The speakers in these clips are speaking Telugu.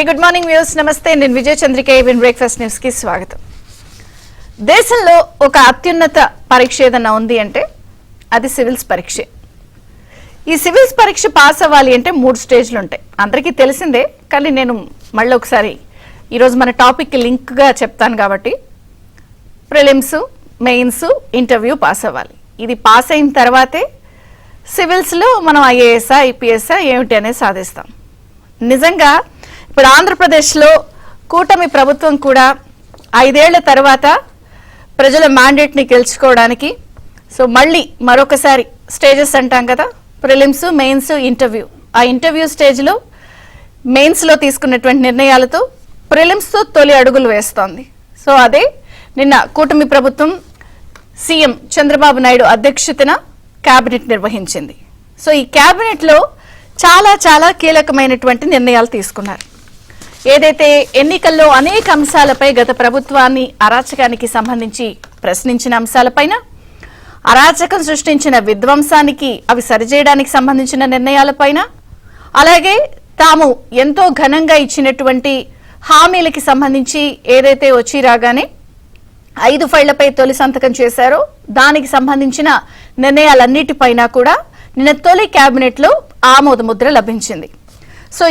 గుడ్ మార్నింగ్ వ్యూస్, నమస్తే. నేను విజయ చంద్రిక. ఈవెన్ బ్రేక్ఫాస్ట్ న్యూస్ కి స్వాగతం. దేశంలో ఒక అత్యున్నత పరీక్ష ఏదన్నా ఉంది అంటే అది సివిల్స్ పరీక్ష. ఈ సివిల్స్ పరీక్ష పాస్ అవ్వాలి అంటే 3 స్టేజ్లు ఉంటాయి, అందరికీ తెలిసిందే. కానీ నేను మళ్ళీ ఒకసారి ఈరోజు మన టాపిక్ లింక్ గా చెప్తాను కాబట్టి, ప్రిలిమ్స్, మెయిన్స్, ఇంటర్వ్యూ పాస్ అవ్వాలి. ఇది పాస్ అయిన తర్వాతే సివిల్స్ లో మనం ఐఏఎస్, ఐపీఎస్ ఏమిటి అనేది సాధిస్తాం. నిజంగా ఇప్పుడు ఆంధ్రప్రదేశ్లో కూటమి ప్రభుత్వం కూడా 5 ఏళ్ల తర్వాత ప్రజల మ్యాండేట్ ని గెలుచుకోవడానికి మళ్ళీ మరొకసారి స్టేజెస్ అంటాం కదా, ప్రిలిమ్స్, మెయిన్స్, ఇంటర్వ్యూ. ఆ ఇంటర్వ్యూ స్టేజ్ లో, మెయిన్స్ లో తీసుకున్నటువంటి నిర్ణయాలతో ప్రిలిమ్స్ తో తొలి అడుగులు వేస్తోంది. అదే నిన్న కూటమి ప్రభుత్వం సీఎం చంద్రబాబు నాయుడు అధ్యక్షతన కేబినెట్ నిర్వహించింది. ఈ కేబినెట్ లో చాలా చాలా కీలకమైనటువంటి నిర్ణయాలు తీసుకున్నారు. ఏదైతే ఎన్నికల్లో అనేక అంశాలపై గత ప్రభుత్వాన్ని అరాచకానికి సంబంధించి ప్రశ్నించిన అంశాలపైన, అరాచకం సృష్టించిన విధ్వంసానికి అవి సరిచేయడానికి సంబంధించిన నిర్ణయాలపైన, అలాగే తాము ఎంతో ఘనంగా ఇచ్చినటువంటి హామీలకి సంబంధించి ఏదైతే వచ్చి రాగానే 5 ఫైళ్లపై తొలి సంతకం చేశారో దానికి సంబంధించిన నిర్ణయాలన్నిటిపైన కూడా నిన్న తొలి కేబినెట్ లో ఆమోద ముద్ర లభించింది.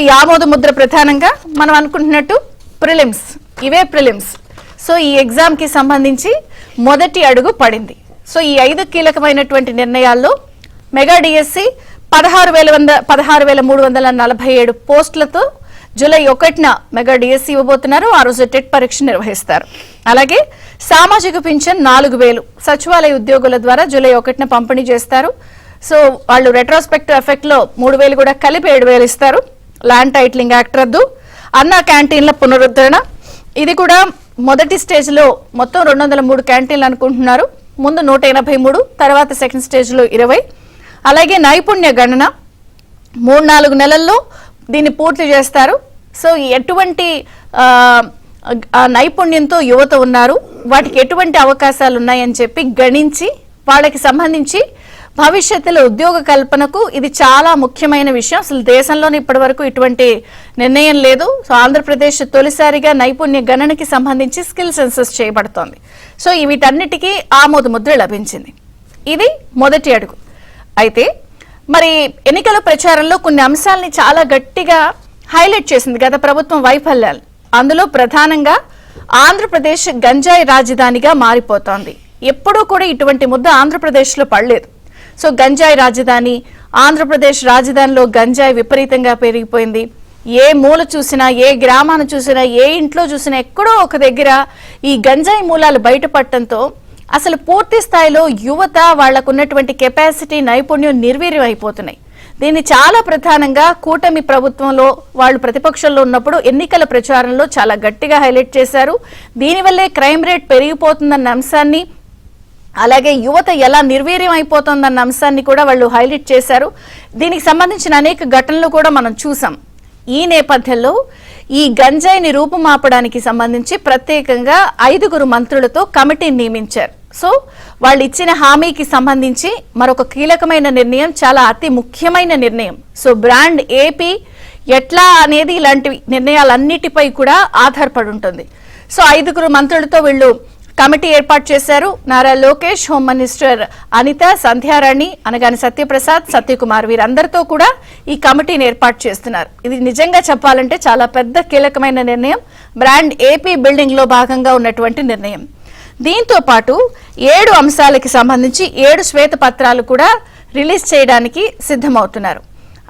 ఈ ఆమోద ముద్ర ప్రధానంగా మనం అనుకుంటున్నట్టు ప్రిలిమ్స్, ఇవే ప్రిలిమ్స్. ఈ ఎగ్జామ్ కి సంబంధించి మొదటి అడుగు పడింది. ఈ 5 కీలకమైనటువంటి నిర్ణయాల్లో మెగా డిఎస్సి 16,347 పోస్టులతో జూలై 1న మెగా డిఎస్సి ఇవ్వబోతున్నారు. ఆ రోజు టెట్ పరీక్ష నిర్వహిస్తారు. అలాగే సామాజిక పింఛన్ 4,000 సచివాలయ ఉద్యోగుల ద్వారా జూలై 1న పంపిణీ చేస్తారు. వాళ్ళు రెట్రోస్పెక్టివ్ ఎఫెక్ట్ లో 3,000 కూడా కలిపి 7,000 ఇస్తారు. ల్యాండ్ టైటిలింగ్ యాక్ట్ రద్దు, అన్నా క్యాంటీన్ల పునరుద్ధరణ, ఇది కూడా మొదటి స్టేజ్ లో మొత్తం 203 క్యాంటీన్లు అనుకుంటున్నారు. ముందు 183, తర్వాత సెకండ్ స్టేజ్ లో 20. అలాగే నైపుణ్య గణన 3-4 నెలల్లో దీన్ని పూర్తి చేస్తారు. ఎటువంటి నైపుణ్యంతో యువత ఉన్నారు, వాటికి ఎటువంటి అవకాశాలు ఉన్నాయని చెప్పి గణించి వాళ్ళకి సంబంధించి భవిష్యత్తులో ఉద్యోగ కల్పనకు ఇది చాలా ముఖ్యమైన విషయం. అసలు దేశంలోనే ఇప్పటి వరకు ఇటువంటి నిర్ణయం లేదు. ఆంధ్రప్రదేశ్ తొలిసారిగా నైపుణ్య గణనకి సంబంధించి స్కిల్ సెన్సస్ చేయబడుతోంది. వీటన్నిటికీ ఆమోద ముద్ర లభించింది. ఇది మొదటి అడుగు. అయితే మరి ఎన్నికల ప్రచారంలో కొన్ని అంశాలని చాలా గట్టిగా హైలైట్ చేసింది గత ప్రభుత్వం వైఫల్యాలు. అందులో ప్రధానంగా ఆంధ్రప్రదేశ్ గంజాయి రాజధానిగా మారిపోతోంది. ఎప్పుడూ కూడా ఇటువంటి ముద్ద ఆంధ్రప్రదేశ్ లో పడలేదు. గంజాయి రాజధాని, ఆంధ్రప్రదేశ్ రాజధానిలో గంజాయి విపరీతంగా పెరిగిపోయింది. ఏ మూల చూసినా, ఏ గ్రామాన్ని చూసినా, ఏ ఇంట్లో చూసినా ఎక్కడో ఒక దగ్గర ఈ గంజాయి మూలాలు బయటపడటంతో అసలు పూర్తి స్థాయిలో యువత వాళ్లకున్నటువంటి కెపాసిటీ, నైపుణ్యం నిర్వీర్యం అయిపోతున్నాయి. దీన్ని చాలా ప్రధానంగా కూటమి ప్రభుత్వంలో వాళ్ళు ప్రతిపక్షంలో ఉన్నప్పుడు ఎన్నికల ప్రచారంలో చాలా గట్టిగా హైలైట్ చేశారు. దీనివల్లే క్రైమ్ రేట్ పెరిగిపోతుందన్న అంశాన్ని, అలాగే యువత ఎలా నిర్వీర్యం అయిపోతుందన్న అంశాన్ని కూడా వాళ్ళు హైలైట్ చేశారు. దీనికి సంబంధించిన అనేక ఘటనలు కూడా మనం చూసాం. ఈ నేపథ్యంలో ఈ గంజాయిని రూపుమాపడానికి సంబంధించి ప్రత్యేకంగా 5 మంత్రులతో కమిటీని నియమించారు. వాళ్ళు ఇచ్చిన హామీకి సంబంధించి మరొక కీలకమైన నిర్ణయం, చాలా అతి ముఖ్యమైన నిర్ణయం. బ్రాండ్ ఏపీ ఎట్లా అనేది ఇలాంటి నిర్ణయాలన్నిటిపై కూడా ఆధారపడి ఉంటుంది. 5 మంత్రులతో వీళ్ళు కమిటీ ఏర్పాటు చేశారు. నారా లోకేష్, హోమ్ మినిస్టర్ అనిత, సంధ్యారాణి, అనగాని సత్యప్రసాద్, సత్యకుమార్, వీరందరితో కూడా ఈ కమిటీని ఏర్పాటు చేస్తున్నారు. ఇది నిజంగా చెప్పాలంటే చాలా పెద్ద కీలకమైన నిర్ణయం, బ్రాండ్ ఏపీ బిల్డింగ్ లో భాగంగా ఉన్నటువంటి నిర్ణయం. దీంతో పాటు 7 అంశాలకి సంబంధించి 7 శ్వేతపత్రాలు కూడా రిలీజ్ చేయడానికి సిద్ధమవుతున్నారు.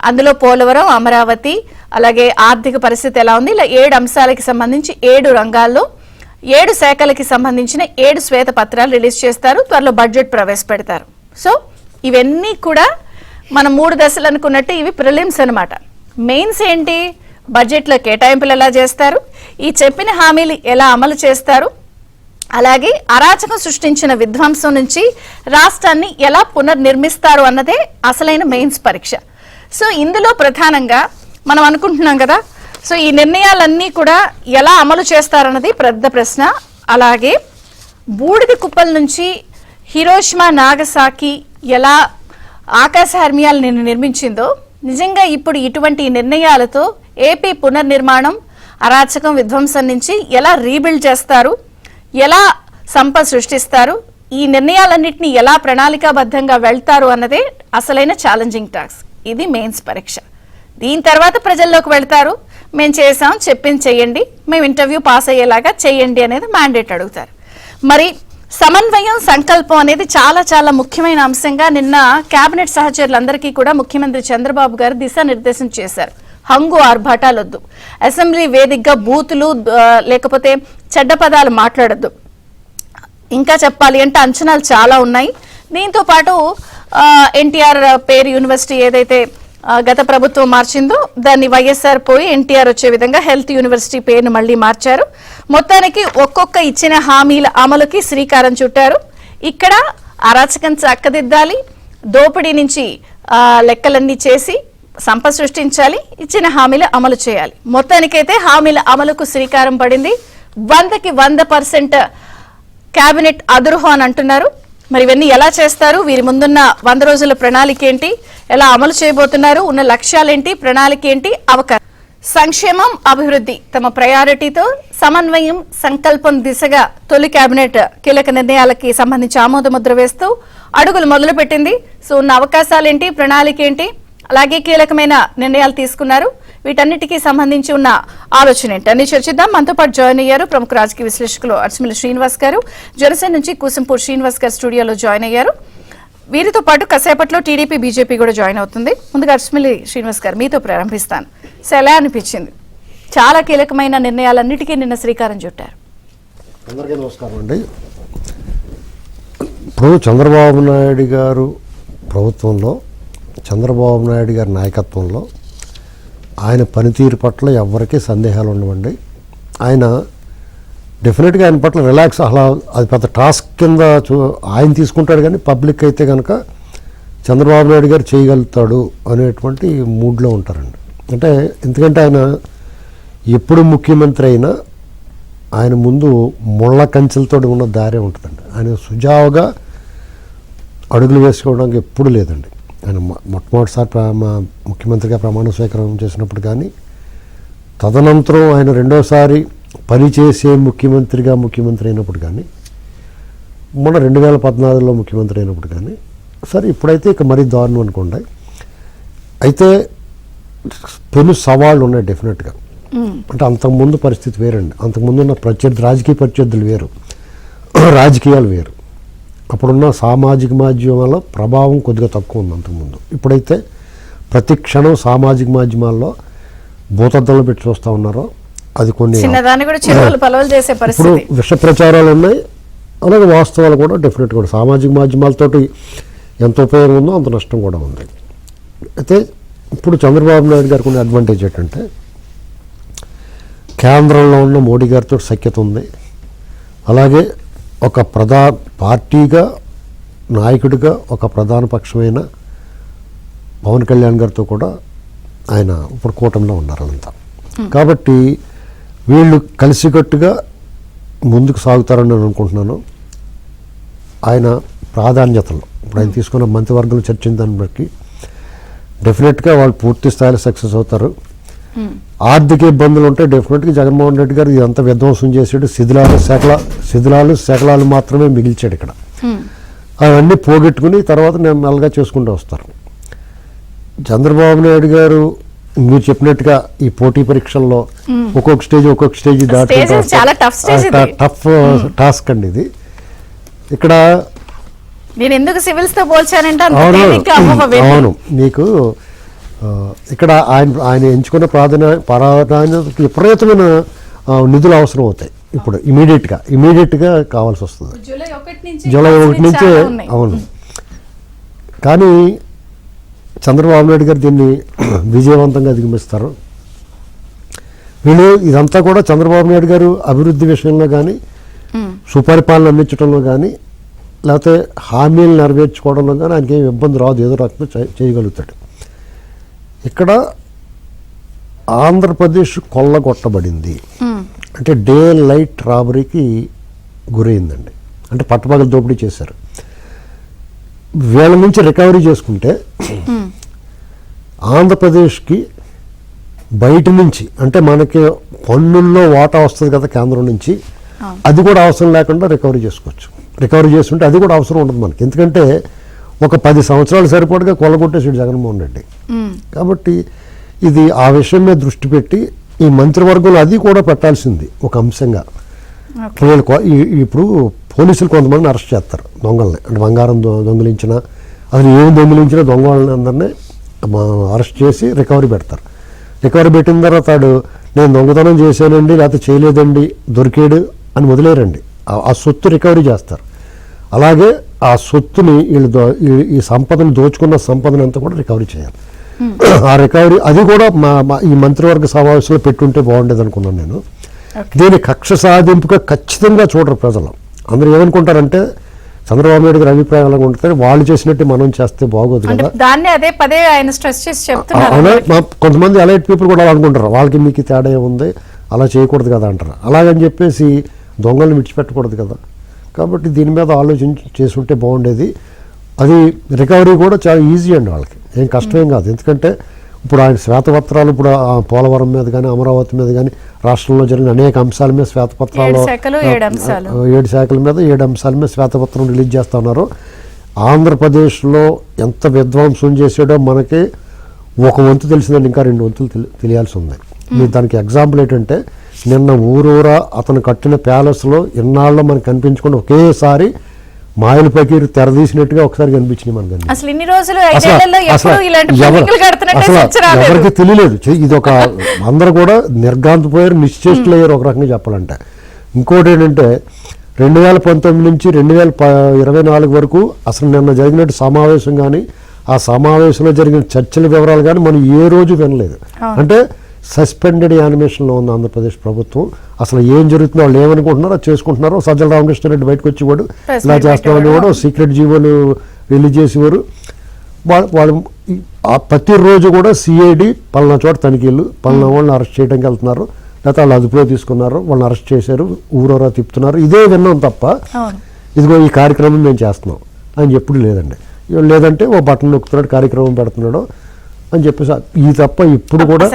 అందులో పోలవరం, అమరావతి, అలాగే ఆర్థిక పరిస్థితి ఎలా ఉంది, ఇలా 7 అంశాలకి సంబంధించి 7 రంగాల్లో 7 శాఖలకి సంబంధించిన 7 శ్వేతపత్రాలు రిలీజ్ చేస్తారు. త్వరలో బడ్జెట్ ప్రవేశపెడతారు. ఇవన్నీ కూడా మనం 3 దశలు అనుకున్నట్టు ఇవి ప్రిలిమ్స్ అనమాట. మెయిన్స్ ఏంటి, బడ్జెట్లో కేటాయింపులు ఎలా చేస్తారు, ఈ చెప్పిన హామీలు ఎలా అమలు చేస్తారు, అలాగే అరాచకం సృష్టించిన విధ్వంసం నుంచి రాష్ట్రాన్ని ఎలా పునర్నిర్మిస్తారు అన్నదే అసలైన మెయిన్స్ పరీక్ష. ఇందులో ప్రధానంగా మనం అనుకుంటున్నాం కదా, ఈ నిర్ణయాలన్నీ కూడా ఎలా అమలు చేస్తారన్నది పెద్ద ప్రశ్న. అలాగే బూడిద కుప్పల నుంచి హిరోషిమా, నాగసాకి ఎలా ఆకాశ హర్మియాలు నిర్మించిందో, నిజంగా ఇప్పుడు ఇటువంటి నిర్ణయాలతో ఏపీ పునర్నిర్మాణం, అరాచకం విధ్వంసం నుంచి ఎలా రీబిల్డ్ చేస్తారు, ఎలా సంపద సృష్టిస్తారు, ఈ నిర్ణయాలన్నింటినీ ఎలా ప్రణాళికాబద్ధంగా వెళ్తారు అన్నదే అసలైన ఛాలెంజింగ్ టాస్క్. ఇది మెయిన్స్ పరీక్ష. దీని తర్వాత ప్రజల్లోకి వెళ్తారు. మేము చేసాం, చెప్పింది చెయ్యండి, మేము ఇంటర్వ్యూ పాస్ అయ్యేలాగా చెయ్యండి అనేది మ్యాండేట్ అడుగుతారు. మరి సమన్వయం, సంకల్పం అనేది చాలా చాలా ముఖ్యమైన అంశంగా నిన్న కేబినెట్ సహచరులందరికీ కూడా ముఖ్యమంత్రి చంద్రబాబు గారు దిశానిర్దేశం చేశారు. హంగు ఆర్భాటాలొద్దు, అసెంబ్లీ వేదికగా బూతులు లేకపోతే చెడ్డ పదాలు మాట్లాడొద్దు, ఇంకా చెప్పాలి అంటే అంచనాలు చాలా ఉన్నాయి. దీంతో పాటు ఎన్టీఆర్ పేరు యూనివర్సిటీ ఏదైతే గత ప్రభుత్వం మార్చిందో దాన్ని వైఎస్ఆర్ పోయి ఎన్టీఆర్ వచ్చే విధంగా హెల్త్ యూనివర్సిటీ పేరును మళ్ళీ మార్చారు. మొత్తానికి ఒక్కొక్క ఇచ్చిన హామీల అమలుకి శ్రీకారం చుట్టారు. ఇక్కడ అరాచకం చక్కదిద్దాలి, దోపిడీ నుంచి లెక్కలన్నీ చేసి సంపద సృష్టించాలి, ఇచ్చిన హామీలు అమలు చేయాలి. మొత్తానికైతే హామీల అమలుకు శ్రీకారం పడింది. 100కి 100% కేబినెట్ అదురుహో అని అంటున్నారు. మరి ఇవన్నీ ఎలా చేస్తారు, వీరి ముందున్న 100 రోజుల ప్రణాళిక ఏంటి, ఎలా అమలు చేయబోతున్నారు, ఉన్న లక్ష్యాలేంటి, ప్రణాళిక ఏంటి, అవకాశం. సంక్షేమం, అభివృద్ధి తమ ప్రయారిటీతో సమన్వయం, సంకల్పం దిశగా తొలి కేబినెట్ కీలక నిర్ణయాలకి సంబంధించి ఆమోదముద్ర వేస్తూ అడుగులు మొదలుపెట్టింది. సో ఉన్న అవకాశాలేంటి, ప్రణాళిక ఏంటి, అలాగే కీలకమైన నిర్ణయాలు తీసుకున్నారు. వీటన్నిటికీ సంబంధించి ఉన్న ఆలోచన ఏంటి అన్ని చర్చిద్దాం. మనతో పాటు జాయిన్ అయ్యారు ప్రముఖ రాజకీయ విశ్లేషకులు అర్చమిల్లి శ్రీనివాస్ గారు, జనసేన నుంచి కూసంపూడి శ్రీనివాస్ గారు స్టూడియోలో జాయిన్ అయ్యారు. వీరితో పాటు కాసేపట్లో టీడీపీ, బీజేపీ కూడా జాయిన్ అవుతుంది. ముందుగా అర్చమిల్లి శ్రీనివాస్ గారు మీతో ప్రారంభిస్తాను. సో ఎలా అనిపించింది? చాలా కీలకమైన నిర్ణయాలన్నిటికీ నిన్న శ్రీకారం చుట్టారు. అందరికీ నమస్కారం అండి. ఇప్పుడు చంద్రబాబు నాయుడు గారు ప్రభుత్వంలో, చంద్రబాబు నాయుడు గారి నాయకత్వంలో ఆయన పనితీరు పట్ల ఎవరికీ సందేహాలు ఉండవండి. ఆయన డెఫినెట్గా ఆయన పట్ల రిలాక్స్, అలా అది పెద్ద టాస్క్ కింద ఆయన తీసుకుంటాడు. కానీ పబ్లిక్ అయితే కనుక చంద్రబాబు నాయుడు గారు చేయగలుగుతాడు అనేటువంటి మూడ్లో ఉంటారండి. అంటే ఎందుకంటే ఆయన ఎప్పుడు ముఖ్యమంత్రి అయినా ఆయన ముందు ముళ్ళ కంచెలతో ఉన్న దారే ఉంటుందండి. ఆయన సుజావుగా అడుగులు వేసుకోవడానికి ఎప్పుడు లేదండి. ఆయన మొట్టమొదటిసారి ముఖ్యమంత్రిగా ప్రమాణ స్వీకారం చేసినప్పుడు కానీ, తదనంతరం ఆయన రెండోసారి పనిచేసే ముఖ్యమంత్రి అయినప్పుడు కానీ, మొన్న 2014లో ముఖ్యమంత్రి అయినప్పుడు కానీ, సరే ఇప్పుడైతే ఇక మరీ దారుణం అనుకోండి. అయితే పెను సవాళ్ళు ఉన్నాయి డెఫినెట్గా. అంటే అంతకుముందు పరిస్థితి వేరండి. అంతకుముందు ఉన్న రాజకీయ ప్రత్యర్థులు వేరు, రాజకీయాలు వేరు. అప్పుడున్న సామాజిక మాధ్యమాల ప్రభావం కొద్దిగా తక్కువ ఉంది అంతకుముందు. ఇప్పుడైతే ప్రతి క్షణం సామాజిక మాధ్యమాల్లో భూతద్దంలో పెట్టి చూస్తూ ఉన్నారో అది కొన్ని ఇప్పుడు విష ప్రచారాలు ఉన్నాయి. అలాగే వాస్తవాలు కూడా డెఫినెట్ కూడా సామాజిక మాధ్యమాలతోటి ఎంత ఉపయోగం ఉందో అంత నష్టం కూడా ఉంది. అయితే ఇప్పుడు చంద్రబాబు నాయుడు గారికి ఉన్న అడ్వాంటేజ్ ఏంటంటే కేంద్రంలో ఉన్న మోడీ గారితో సఖ్యత ఉంది. అలాగే ఒక పార్టీగా, నాయకుడిగా ఒక ప్రధాన పక్షమైన పవన్ కళ్యాణ్ గారితో కూడా ఆయన ఇప్పుడు కూటమిలో ఉన్నారు అంతా. కాబట్టి వీళ్ళు కలిసికట్టుగా ముందుకు సాగుతారని నేను అనుకుంటున్నాను. ఆయన ప్రాధాన్యతలు ఇప్పుడు ఆయన తీసుకున్న మంత్రివర్గం చర్చించిన దాన్ని బట్టి డెఫినెట్గా వాళ్ళు పూర్తి స్థాయిలో సక్సెస్ అవుతారు. ఆర్థిక ఇబ్బందులు ఉంటే డెఫినెట్గా జగన్మోహన్ రెడ్డి గారు ఇదంతా విధ్వంసం చేసాడు. శిథిలాలు శకలాలు మాత్రమే మిగిల్చాడు ఇక్కడ. అవన్నీ పోగొట్టుకుని తర్వాత నేను మెల్లగా చేసుకుంటూ వస్తారు. చంద్రబాబు నాయుడు గారు మీరు చెప్పినట్టుగా ఈ పోటీ పరీక్షల్లో ఒక్కొక్క స్టేజ్ దాటుకుంటూ టఫ్ టాస్క్ అండి ఇది. ఇక్కడ అవును, మీకు ఇక్కడ ఆయన ఎంచుకున్న ప్రాధాన్యత విపరీతమైన నిధులు అవసరం అవుతాయి. ఇప్పుడు ఇమీడియట్గా కావాల్సి వస్తుంది. జూలై 1 నుంచే. అవును, కానీ చంద్రబాబు నాయుడు గారు దీన్ని విజయవంతంగా అధిగమిస్తారు. వీళ్ళు ఇదంతా కూడా చంద్రబాబు నాయుడు గారు అభివృద్ధి విషయంలో కానీ, సుపరిపాలన అందించడంలో కానీ, లేకపోతే హామీలు నెరవేర్చుకోవడంలో కానీ ఆయనకి ఏమి ఇబ్బంది రాదు, ఏదో రకంగా చేయగలుగుతాడు. ఇక్కడ ఆంధ్రప్రదేశ్ కొల్లగొట్టబడింది అంటే డే లైట్ రాబరీకి గురైందండి. అంటే పట్టపగల దోపిడీ చేశారు. వీళ్ళ నుంచి రికవరీ చేసుకుంటే ఆంధ్రప్రదేశ్కి బయట నుంచి అంటే మనకి పన్నుల్లో వాటా వస్తుంది కదా కేంద్రం నుంచి, అది కూడా అవసరం లేకుండా రికవరీ చేసుకోవచ్చు. రికవరీ చేస్తుంటే అది కూడా అవసరం ఉండదు మనకి. ఎందుకంటే ఒక 10 సంవత్సరాలు సరిపడగా కొల్లగొట్టేసాడు జగన్మోహన్ రెడ్డి. కాబట్టి ఇది ఆ విషయం మీద దృష్టి పెట్టి ఈ మంత్రివర్గంలో అది కూడా పెట్టాల్సింది ఒక అంశంగా. ఇప్పుడు పోలీసులు కొంతమందిని అరెస్ట్ చేస్తారు, దొంగల్ని, అంటే బంగారం దొంగిలించిన, అసలు ఏం దొంగిలించినా దొంగ వాళ్ళని అందరినీ అరెస్ట్ చేసి రికవరీ పెడతారు. రికవరీ పెట్టిన తర్వాత నేను దొంగతనం చేశానండి లేకపోతే చేయలేదండి దొరికాడు అని వదిలేరండి, ఆ సొత్తు రికవరీ చేస్తారు. అలాగే ఆ సొత్తుని ఈ సంపదను దోచుకున్న సంపదను అంతా కూడా రికవరీ చేయాలి. ఆ రికవరీ అది కూడా ఈ మంత్రివర్గ సమావేశంలో పెట్టుంటే బాగుండేది అనుకున్నాను నేను. దీని కక్ష సాధింపుగా ఖచ్చితంగా చూడరు ప్రజలు. అందరూ ఏమనుకుంటారంటే చంద్రబాబు నాయుడు గారి అభిప్రాయం ఎలా ఉంటుంది, వాళ్ళు చేసినట్టు మనం చేస్తే బాగోదు కదా, దాన్ని అదే పదే ఆయన స్ట్రెస్ చేసి చెప్తున్నారు. కొంతమంది అలైట్ పీపుల్ కూడా అనుకుంటారు, వాళ్ళకి మీకు తేడా ఉంది, అలా చేయకూడదు కదా అంటారు. అలాగని చెప్పేసి దొంగలను విడిచిపెట్టకూడదు కదా. కాబట్టి దీని మీద ఆలోచించి చేసుంటే బాగుండేది. అది రికవరీ కూడా చాలా ఈజీ అండి, వాళ్ళకి ఏం కష్టమేం కాదు. ఎందుకంటే ఇప్పుడు ఆయన శ్వేతపత్రాలు ఇప్పుడు పోలవరం మీద కానీ అమరావతి మీద కానీ రాష్ట్రంలో జరిగిన అనేక అంశాల మీద శ్వేతపత్రాలు 7 శాఖల మీద 7 అంశాల మీద శ్వేతపత్రం రిలీజ్ చేస్తూ ఉన్నారు. ఆంధ్రప్రదేశ్లో ఎంత విధ్వంసం చేసాడో మనకి ఒక వంతు తెలిసిందండి, ఇంకా 2 వంతులు తెలియాల్సి ఉంది. మీరు దానికి ఎగ్జాంపుల్ ఏంటంటే నిన్న ఊరూరా అతను కట్టిన ప్యాలెస్లో ఇన్నాళ్ళలో మనకు కనిపించకుండా ఒకేసారి మాయల పకీరు తెరదీసినట్టుగా ఒకసారి కనిపించింది మనకి. ఎవరికి తెలియలేదు. ఇది ఒక అందరూ కూడా నిర్గాంతపోయారు, నిశ్చేష్టులయ్యారు ఒక రకంగా చెప్పాలంటే. ఇంకోటి ఏంటంటే 2019 నుంచి 2024 వరకు అసలు నిన్న జరిగినట్టు సమావేశం కానీ ఆ సమావేశంలో జరిగిన చర్చల వివరాలు కానీ మనం ఏ రోజు వినలేదు. అంటే సస్పెండెడ్ యానిమేషన్లో ఉంది ఆంధ్రప్రదేశ్ ప్రభుత్వం. అసలు ఏం జరుగుతుందో వాళ్ళు ఏమనుకుంటున్నారో చేసుకుంటున్నారో. సజ్జల రామకృష్ణారెడ్డి బయటకు వచ్చేవాడు, ఇలా చేస్తామని కూడా సీక్రెట్ జీవోలు రిలీజ్ చేసేవారు. వాళ్ళు ప్రతిరోజు కూడా సిఐడి పలానా చోట తనిఖీలు, పలానా వాళ్ళని అరెస్ట్ చేయడానికి వెళ్తున్నారు, లేకపోతే వాళ్ళు అదుపులో తీసుకున్నారు, వాళ్ళని అరెస్ట్ చేశారు, ఊరూరా తిప్పుతున్నారు, ఇదే విన్నాం తప్ప ఇదిగో ఈ కార్యక్రమం మేము చేస్తున్నాం అని ఎప్పుడు లేదండి. లేదంటే ఓ బటన్ నొక్కుతున్నాడు, కార్యక్రమం పెడుతున్నాడు అని చెప్పేసి ఈ తప్ప ఇప్పుడు కూడా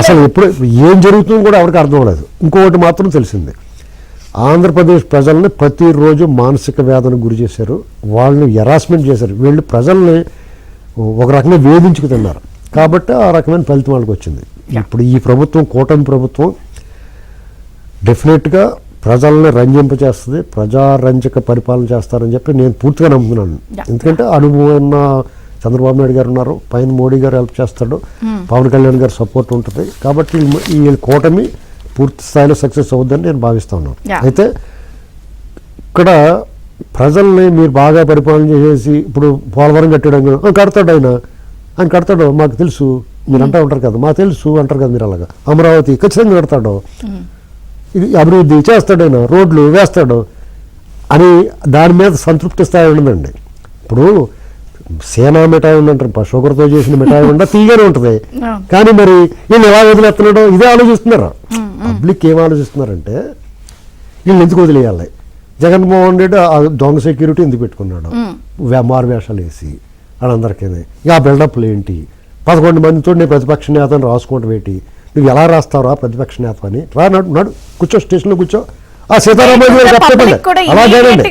అసలు ఎప్పుడు ఏం జరుగుతుందో కూడా ఎవరికి అర్థం అవ్వలేదు. ఇంకొకటి మాత్రం తెలిసింది, ఆంధ్రప్రదేశ్ ప్రజల్ని ప్రతిరోజు మానసిక వేదనకు గురి చేశారు, వాళ్ళని హెరాస్మెంట్ చేశారు. వీళ్ళు ప్రజల్ని ఒక రకంగా వేధించుకు తిన్నారు. కాబట్టి ఆ రకమైన ఫలితం వాళ్ళకి వచ్చింది. ఇప్పుడు ఈ ప్రభుత్వం, కూటమి ప్రభుత్వం డెఫినెట్గా ప్రజల్ని రంజింపచేస్తుంది, ప్రజారంజక పరిపాలన చేస్తారని చెప్పి నేను పూర్తిగా నమ్ముతున్నాను. ఎందుకంటే అనుభవం ఉన్న చంద్రబాబు నాయుడు గారు ఉన్నారు, పైన మోడీ గారు హెల్ప్ చేస్తాడు, పవన్ కళ్యాణ్ గారు సపోర్ట్ ఉంటుంది. కాబట్టి ఈ కూటమి పూర్తి స్థాయిలో సక్సెస్ అవుద్దని నేను భావిస్తా ఉన్నాను. అయితే ఇక్కడ ప్రజల్ని మీరు బాగా పరిపాలన చేసేసి ఇప్పుడు పోలవరం కట్టడం కడతాడు ఆయన కడతాడు, మాకు తెలుసు మీరు అంటూ ఉంటారు కదా, మాకు తెలుసు అంటారు కదా మీరు. అలాగా అమరావతి ఖచ్చితంగా కడతాడు, ఇది అభివృద్ధి చేస్తాడు, ఆయన రోడ్లు వేస్తాడు అని దాని మీద సంతృప్తి స్థాయి ఉందండి. ఇప్పుడు సేనా మిఠాయి ఉందంటారు, షుగర్తో చేసిన మిఠాయి ఉండ తీయగానే ఉంటుంది. కానీ మరి వీళ్ళు ఎలా వదిలేస్తున్నాడో ఇదే ఆలోచిస్తున్నారు. పబ్లిక్ ఏం ఆలోచిస్తున్నారంటే వీళ్ళు ఎందుకు వదిలేయాలి, జగన్మోహన్ రెడ్డి ఆ దొంగ సెక్యూరిటీ ఎందుకు పెట్టుకున్నాడు, మారు వేషాలు వేసి వాళ్ళందరికీ ఇక ఆ బిల్డప్లు ఏంటి, 11 మందితో నేను ప్రతిపక్ష నేతను రాసుకోవడం ఏంటి, నువ్వు ఎలా రాస్తావు ప్రతిపక్ష నేత అని, రా నడు కూర్చో, స్టేషన్లో కూర్చో, ఆ సీతారామయ్య అలాగేనండి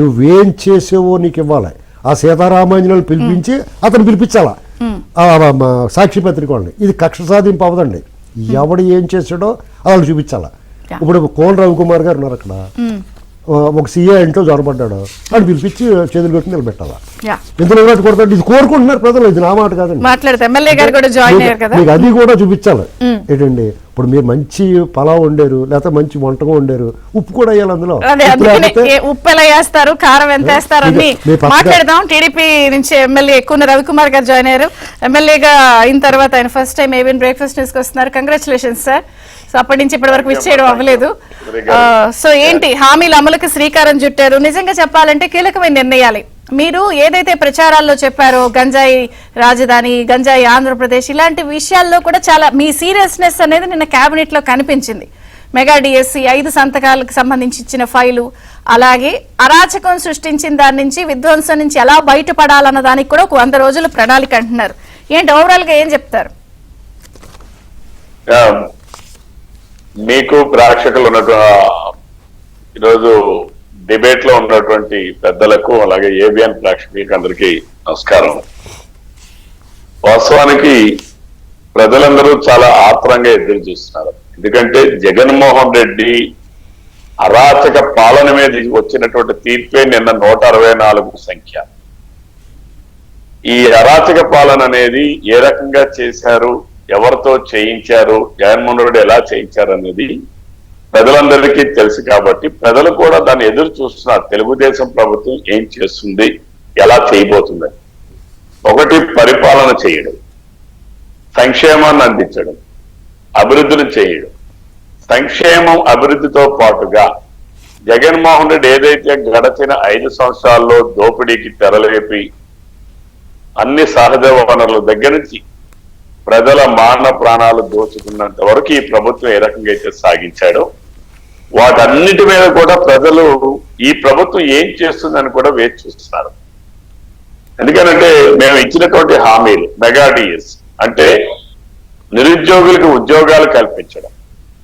నువ్వేం చేసావో నీకు ఇవ్వాలి. ఆ సీతారామాంజనేయులు పిలిపించి అతను పిలిపించాలా సాక్షి పత్రిక వాళ్ళని. ఇది కక్ష సాధింపు అవదండి, ఎవడు ఏం చేసాడో వాళ్ళు చూపించాలా. ఇప్పుడు కోన రవికుమార్ గారు ఉన్నారు అక్కడ, ఒక సీఏ ఇంట్లో జ్వరపడ్డాడు, అని పిలిపించి చేతులు పెట్టి నిలబెట్టాలా. ఎందులో కొడతాడు, ఇది కోరుకుంటున్నారు ప్రజలు, ఇది నా మాట కాదండి. మీకు అది కూడా చూపించాలి ఏంటండి. ఇప్పుడు మీరు మంచి పలావ్ వండారు, లేకపోతే మంచి వంటగా వండారు, ఉప్పు కూడా వేయాలి అందులో. ఉప్పు ఎలా వేస్తారు, కారం ఎంత వేస్తారు అని మాట్లాడదాం. టీడీపీ నుంచి ఎమ్మెల్యే కూన రవికుమార్ గారు జాయిన్ అయ్యారు. ఎమ్మెల్యేగా అయిన తర్వాత ఆయన ఫస్ట్ టైం ఏబిఎన్ బ్రేక్ఫాస్ట్ తీసుకొస్తున్నారు. Congratulations sir. సో అప్పటి నుంచి ఇప్పటి వరకు విచ్చేయడం అవ్వలేదు. సో ఏంటి హామీల అమలుకి శ్రీకారం చుట్టారు. నిజంగా చెప్పాలంటే కీలకమైన నిర్ణయాలు మీరు ఏదైతే ప్రచారాల్లో చెప్పారో, గంజాయి రాజధాని, గంజాయి ఆంధ్రప్రదేశ్, ఇలాంటి విషయాల్లో కూడా చాలా మీ సీరియస్నెస్ అనేది నిన్న కేబినెట్ లో కనిపించింది. మెగా డిఎస్సి 5 సంతకాలకు సంబంధించి ఇచ్చిన ఫైలు, అలాగే అరాచకం సృష్టించిన దాని నుంచి, విధ్వంసం నుంచి ఎలా బయటపడాలన్న దానికి కూడా ఒక 100 రోజుల ప్రణాళిక అంటున్నారు. ఏంటి ఓవరాల్ గా ఏం చెప్తారు? ఆ, మీకు ప్రేక్షకులు ఈరోజు డిబేట్ లో ఉన్నటువంటి పెద్దలకు అలాగే ఏబిఎన్ ప్రేక్షకులకు అందరికీ నమస్కారం. వాస్తవానికి ప్రజలందరూ చాలా ఆత్రంగా ఎదురు చూస్తున్నారు. ఎందుకంటే జగన్మోహన్ రెడ్డి అరాచక పాలన మీద వచ్చినటువంటి తీర్పే నిన్న 164 సంఖ్య. ఈ అరాచక పాలన అనేది ఏ రకంగా చేశారు, ఎవరితో చేయించారు, జగన్మోహన్ రెడ్డి ఎలా చేయించారు అనేది ప్రజలందరికీ తెలుసు. కాబట్టి ప్రజలు కూడా దాన్ని ఎదురు చూస్తున్నారు. తెలుగుదేశం ప్రభుత్వం ఏం చేస్తుంది, ఎలా చేయబోతుంది. ఒకటి పరిపాలన చేయడం, సంక్షేమాన్ని అందించడం, అభివృద్ధిని చేయడం. సంక్షేమం అభివృద్ధితో పాటుగా జగన్మోహన్ రెడ్డి ఏదైతే గడచిన 5 సంవత్సరాల్లో దోపిడీకి తెరలేపి అన్ని సహజ వనరుల దగ్గర నుంచి ప్రజల మాన ప్రాణాలు దోచుకున్నంత వరకు ఈ ప్రభుత్వం ఏ రకంగా అయితే సాగించాడో వాటన్నిటి మీద కూడా ప్రజలు ఈ ప్రభుత్వం ఏం చేస్తుందని కూడా వేచి చూస్తున్నారు. ఎందుకనంటే మేము ఇచ్చినటువంటి హామీలు మెగా డిఎస్ అంటే నిరుద్యోగులకు ఉద్యోగాలు కల్పించడం,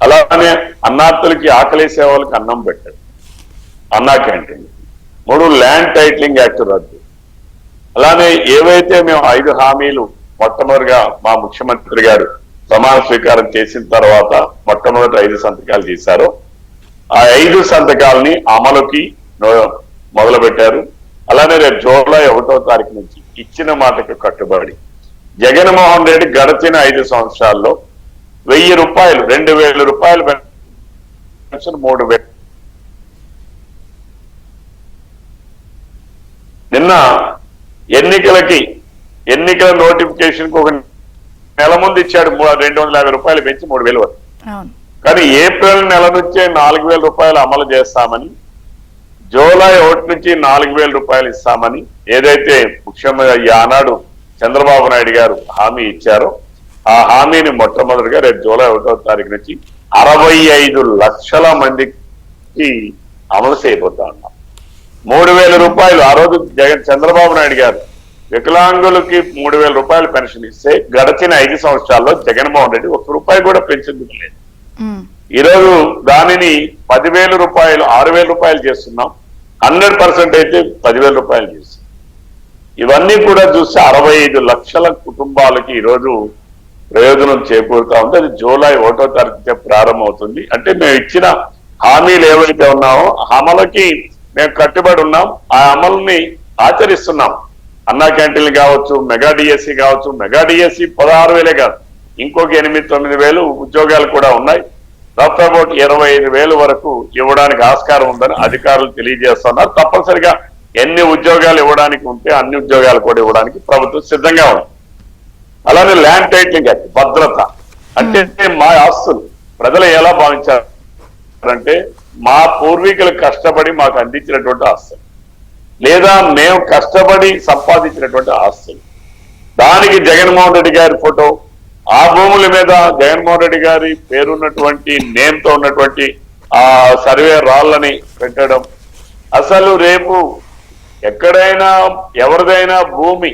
అలానే అన్నార్థులకి ఆకలేసే వాళ్ళకి అన్నం పెట్టడం, అన్నా క్యాంటీన్, 3 ల్యాండ్ టైటిలింగ్ యాక్ట్ రద్దు. అలానే ఏవైతే మేము 5 హామీలు మొట్టమొదటిగా మా ముఖ్యమంత్రి గారు ప్రమాణ స్వీకారం చేసిన తర్వాత మొట్టమొదటి 5 సంతకాలు చేశారో ఆ 5 సంతకాలని అమలుకి మొదలు పెట్టారు. అలానే రేపు జూలై 1వ తారీఖు నుంచి ఇచ్చిన మాటకు కట్టుబడి జగన్మోహన్ రెడ్డి గడిచిన 5 సంవత్సరాల్లో 1000 రూపాయలు 2000 రూపాయలు పెన్షన్ 3000. నిన్న ఎన్నికల నోటిఫికేషన్ కు 1 నెల ముందు ఇచ్చాడు 250 రూపాయలు పెంచి 3000 వరకు. కానీ ఏప్రిల్ నెల నుంచే 4000 రూపాయలు అమలు చేస్తామని, జూలై 1 నుంచి 4000 రూపాయలు ఇస్తామని ఏదైతే ముఖ్యమంత్రి ఆనాడు చంద్రబాబు నాయుడు గారు హామీ ఇచ్చారో ఆ హామీని మొట్టమొదటిగా రేపు జూలై 1వ తారీఖు నుంచి 65 లక్షల మందికి అమలు చేయబోతా ఉన్నాం. 3000 రూపాయలు ఆ రోజు చంద్రబాబు నాయుడు గారు వికలాంగులకి 3000 రూపాయలు పెన్షన్ ఇస్తే గడిచిన 5 సంవత్సరాల్లో జగన్మోహన్ రెడ్డి 1 రూపాయి కూడా పెంచేందుకు లేదు. ఈరోజు దానిని 10,000 రూపాయలు 6,000 రూపాయలు చేస్తున్నాం. 100% అయితే 10,000 రూపాయలు చేస్తున్నాం. ఇవన్నీ కూడా చూస్తే 65 లక్షల కుటుంబాలకి ఈరోజు ప్రయోజనం చేకూరుతా ఉంది. అది జూలై 1వ తారీఖు ప్రారంభమవుతుంది. అంటే మేము ఇచ్చిన హామీలు ఏవైతే ఉన్నామో అమలుకి మేము కట్టుబడి ఉన్నాం. ఆ అమలుని ఆచరిస్తున్నాం. అన్నా క్యాంటీన్లు కావచ్చు, మెగా డిఎస్సి కావచ్చు. మెగా డిఎస్సి 16,000 కాదు, ఇంకొక 8-9,000 ఉద్యోగాలు కూడా ఉన్నాయి. దాదాపు 25,000 వరకు ఇవ్వడానికి ఆస్కారం ఉందని అధికారులు తెలియజేస్తున్నారు. తప్పనిసరిగా ఎన్ని ఉద్యోగాలు ఇవ్వడానికి ఉంటే అన్ని ఉద్యోగాలు కూడా ఇవ్వడానికి ప్రభుత్వం సిద్ధంగా ఉంది. అలానే ల్యాండ్ టైటిలింగ్ యాక్ట్ భద్రత అంటే మా ఆస్తులు ప్రజలు ఎలా భావించారంటే మా పూర్వీకులు కష్టపడి మాకు అందించినటువంటి ఆస్తులు, లేదా మేము కష్టపడి సంపాదించినటువంటి ఆస్తులు. దానికి జగన్మోహన్ రెడ్డి గారి ఫోటో, ఆ భూముల మీద జగన్మోహన్ రెడ్డి గారి పేరున్నటువంటి నేమ్తో ఉన్నటువంటి ఆ సర్వే రాళ్ళని పెట్టడం. అసలు రేపు ఎక్కడైనా ఎవరిదైనా భూమి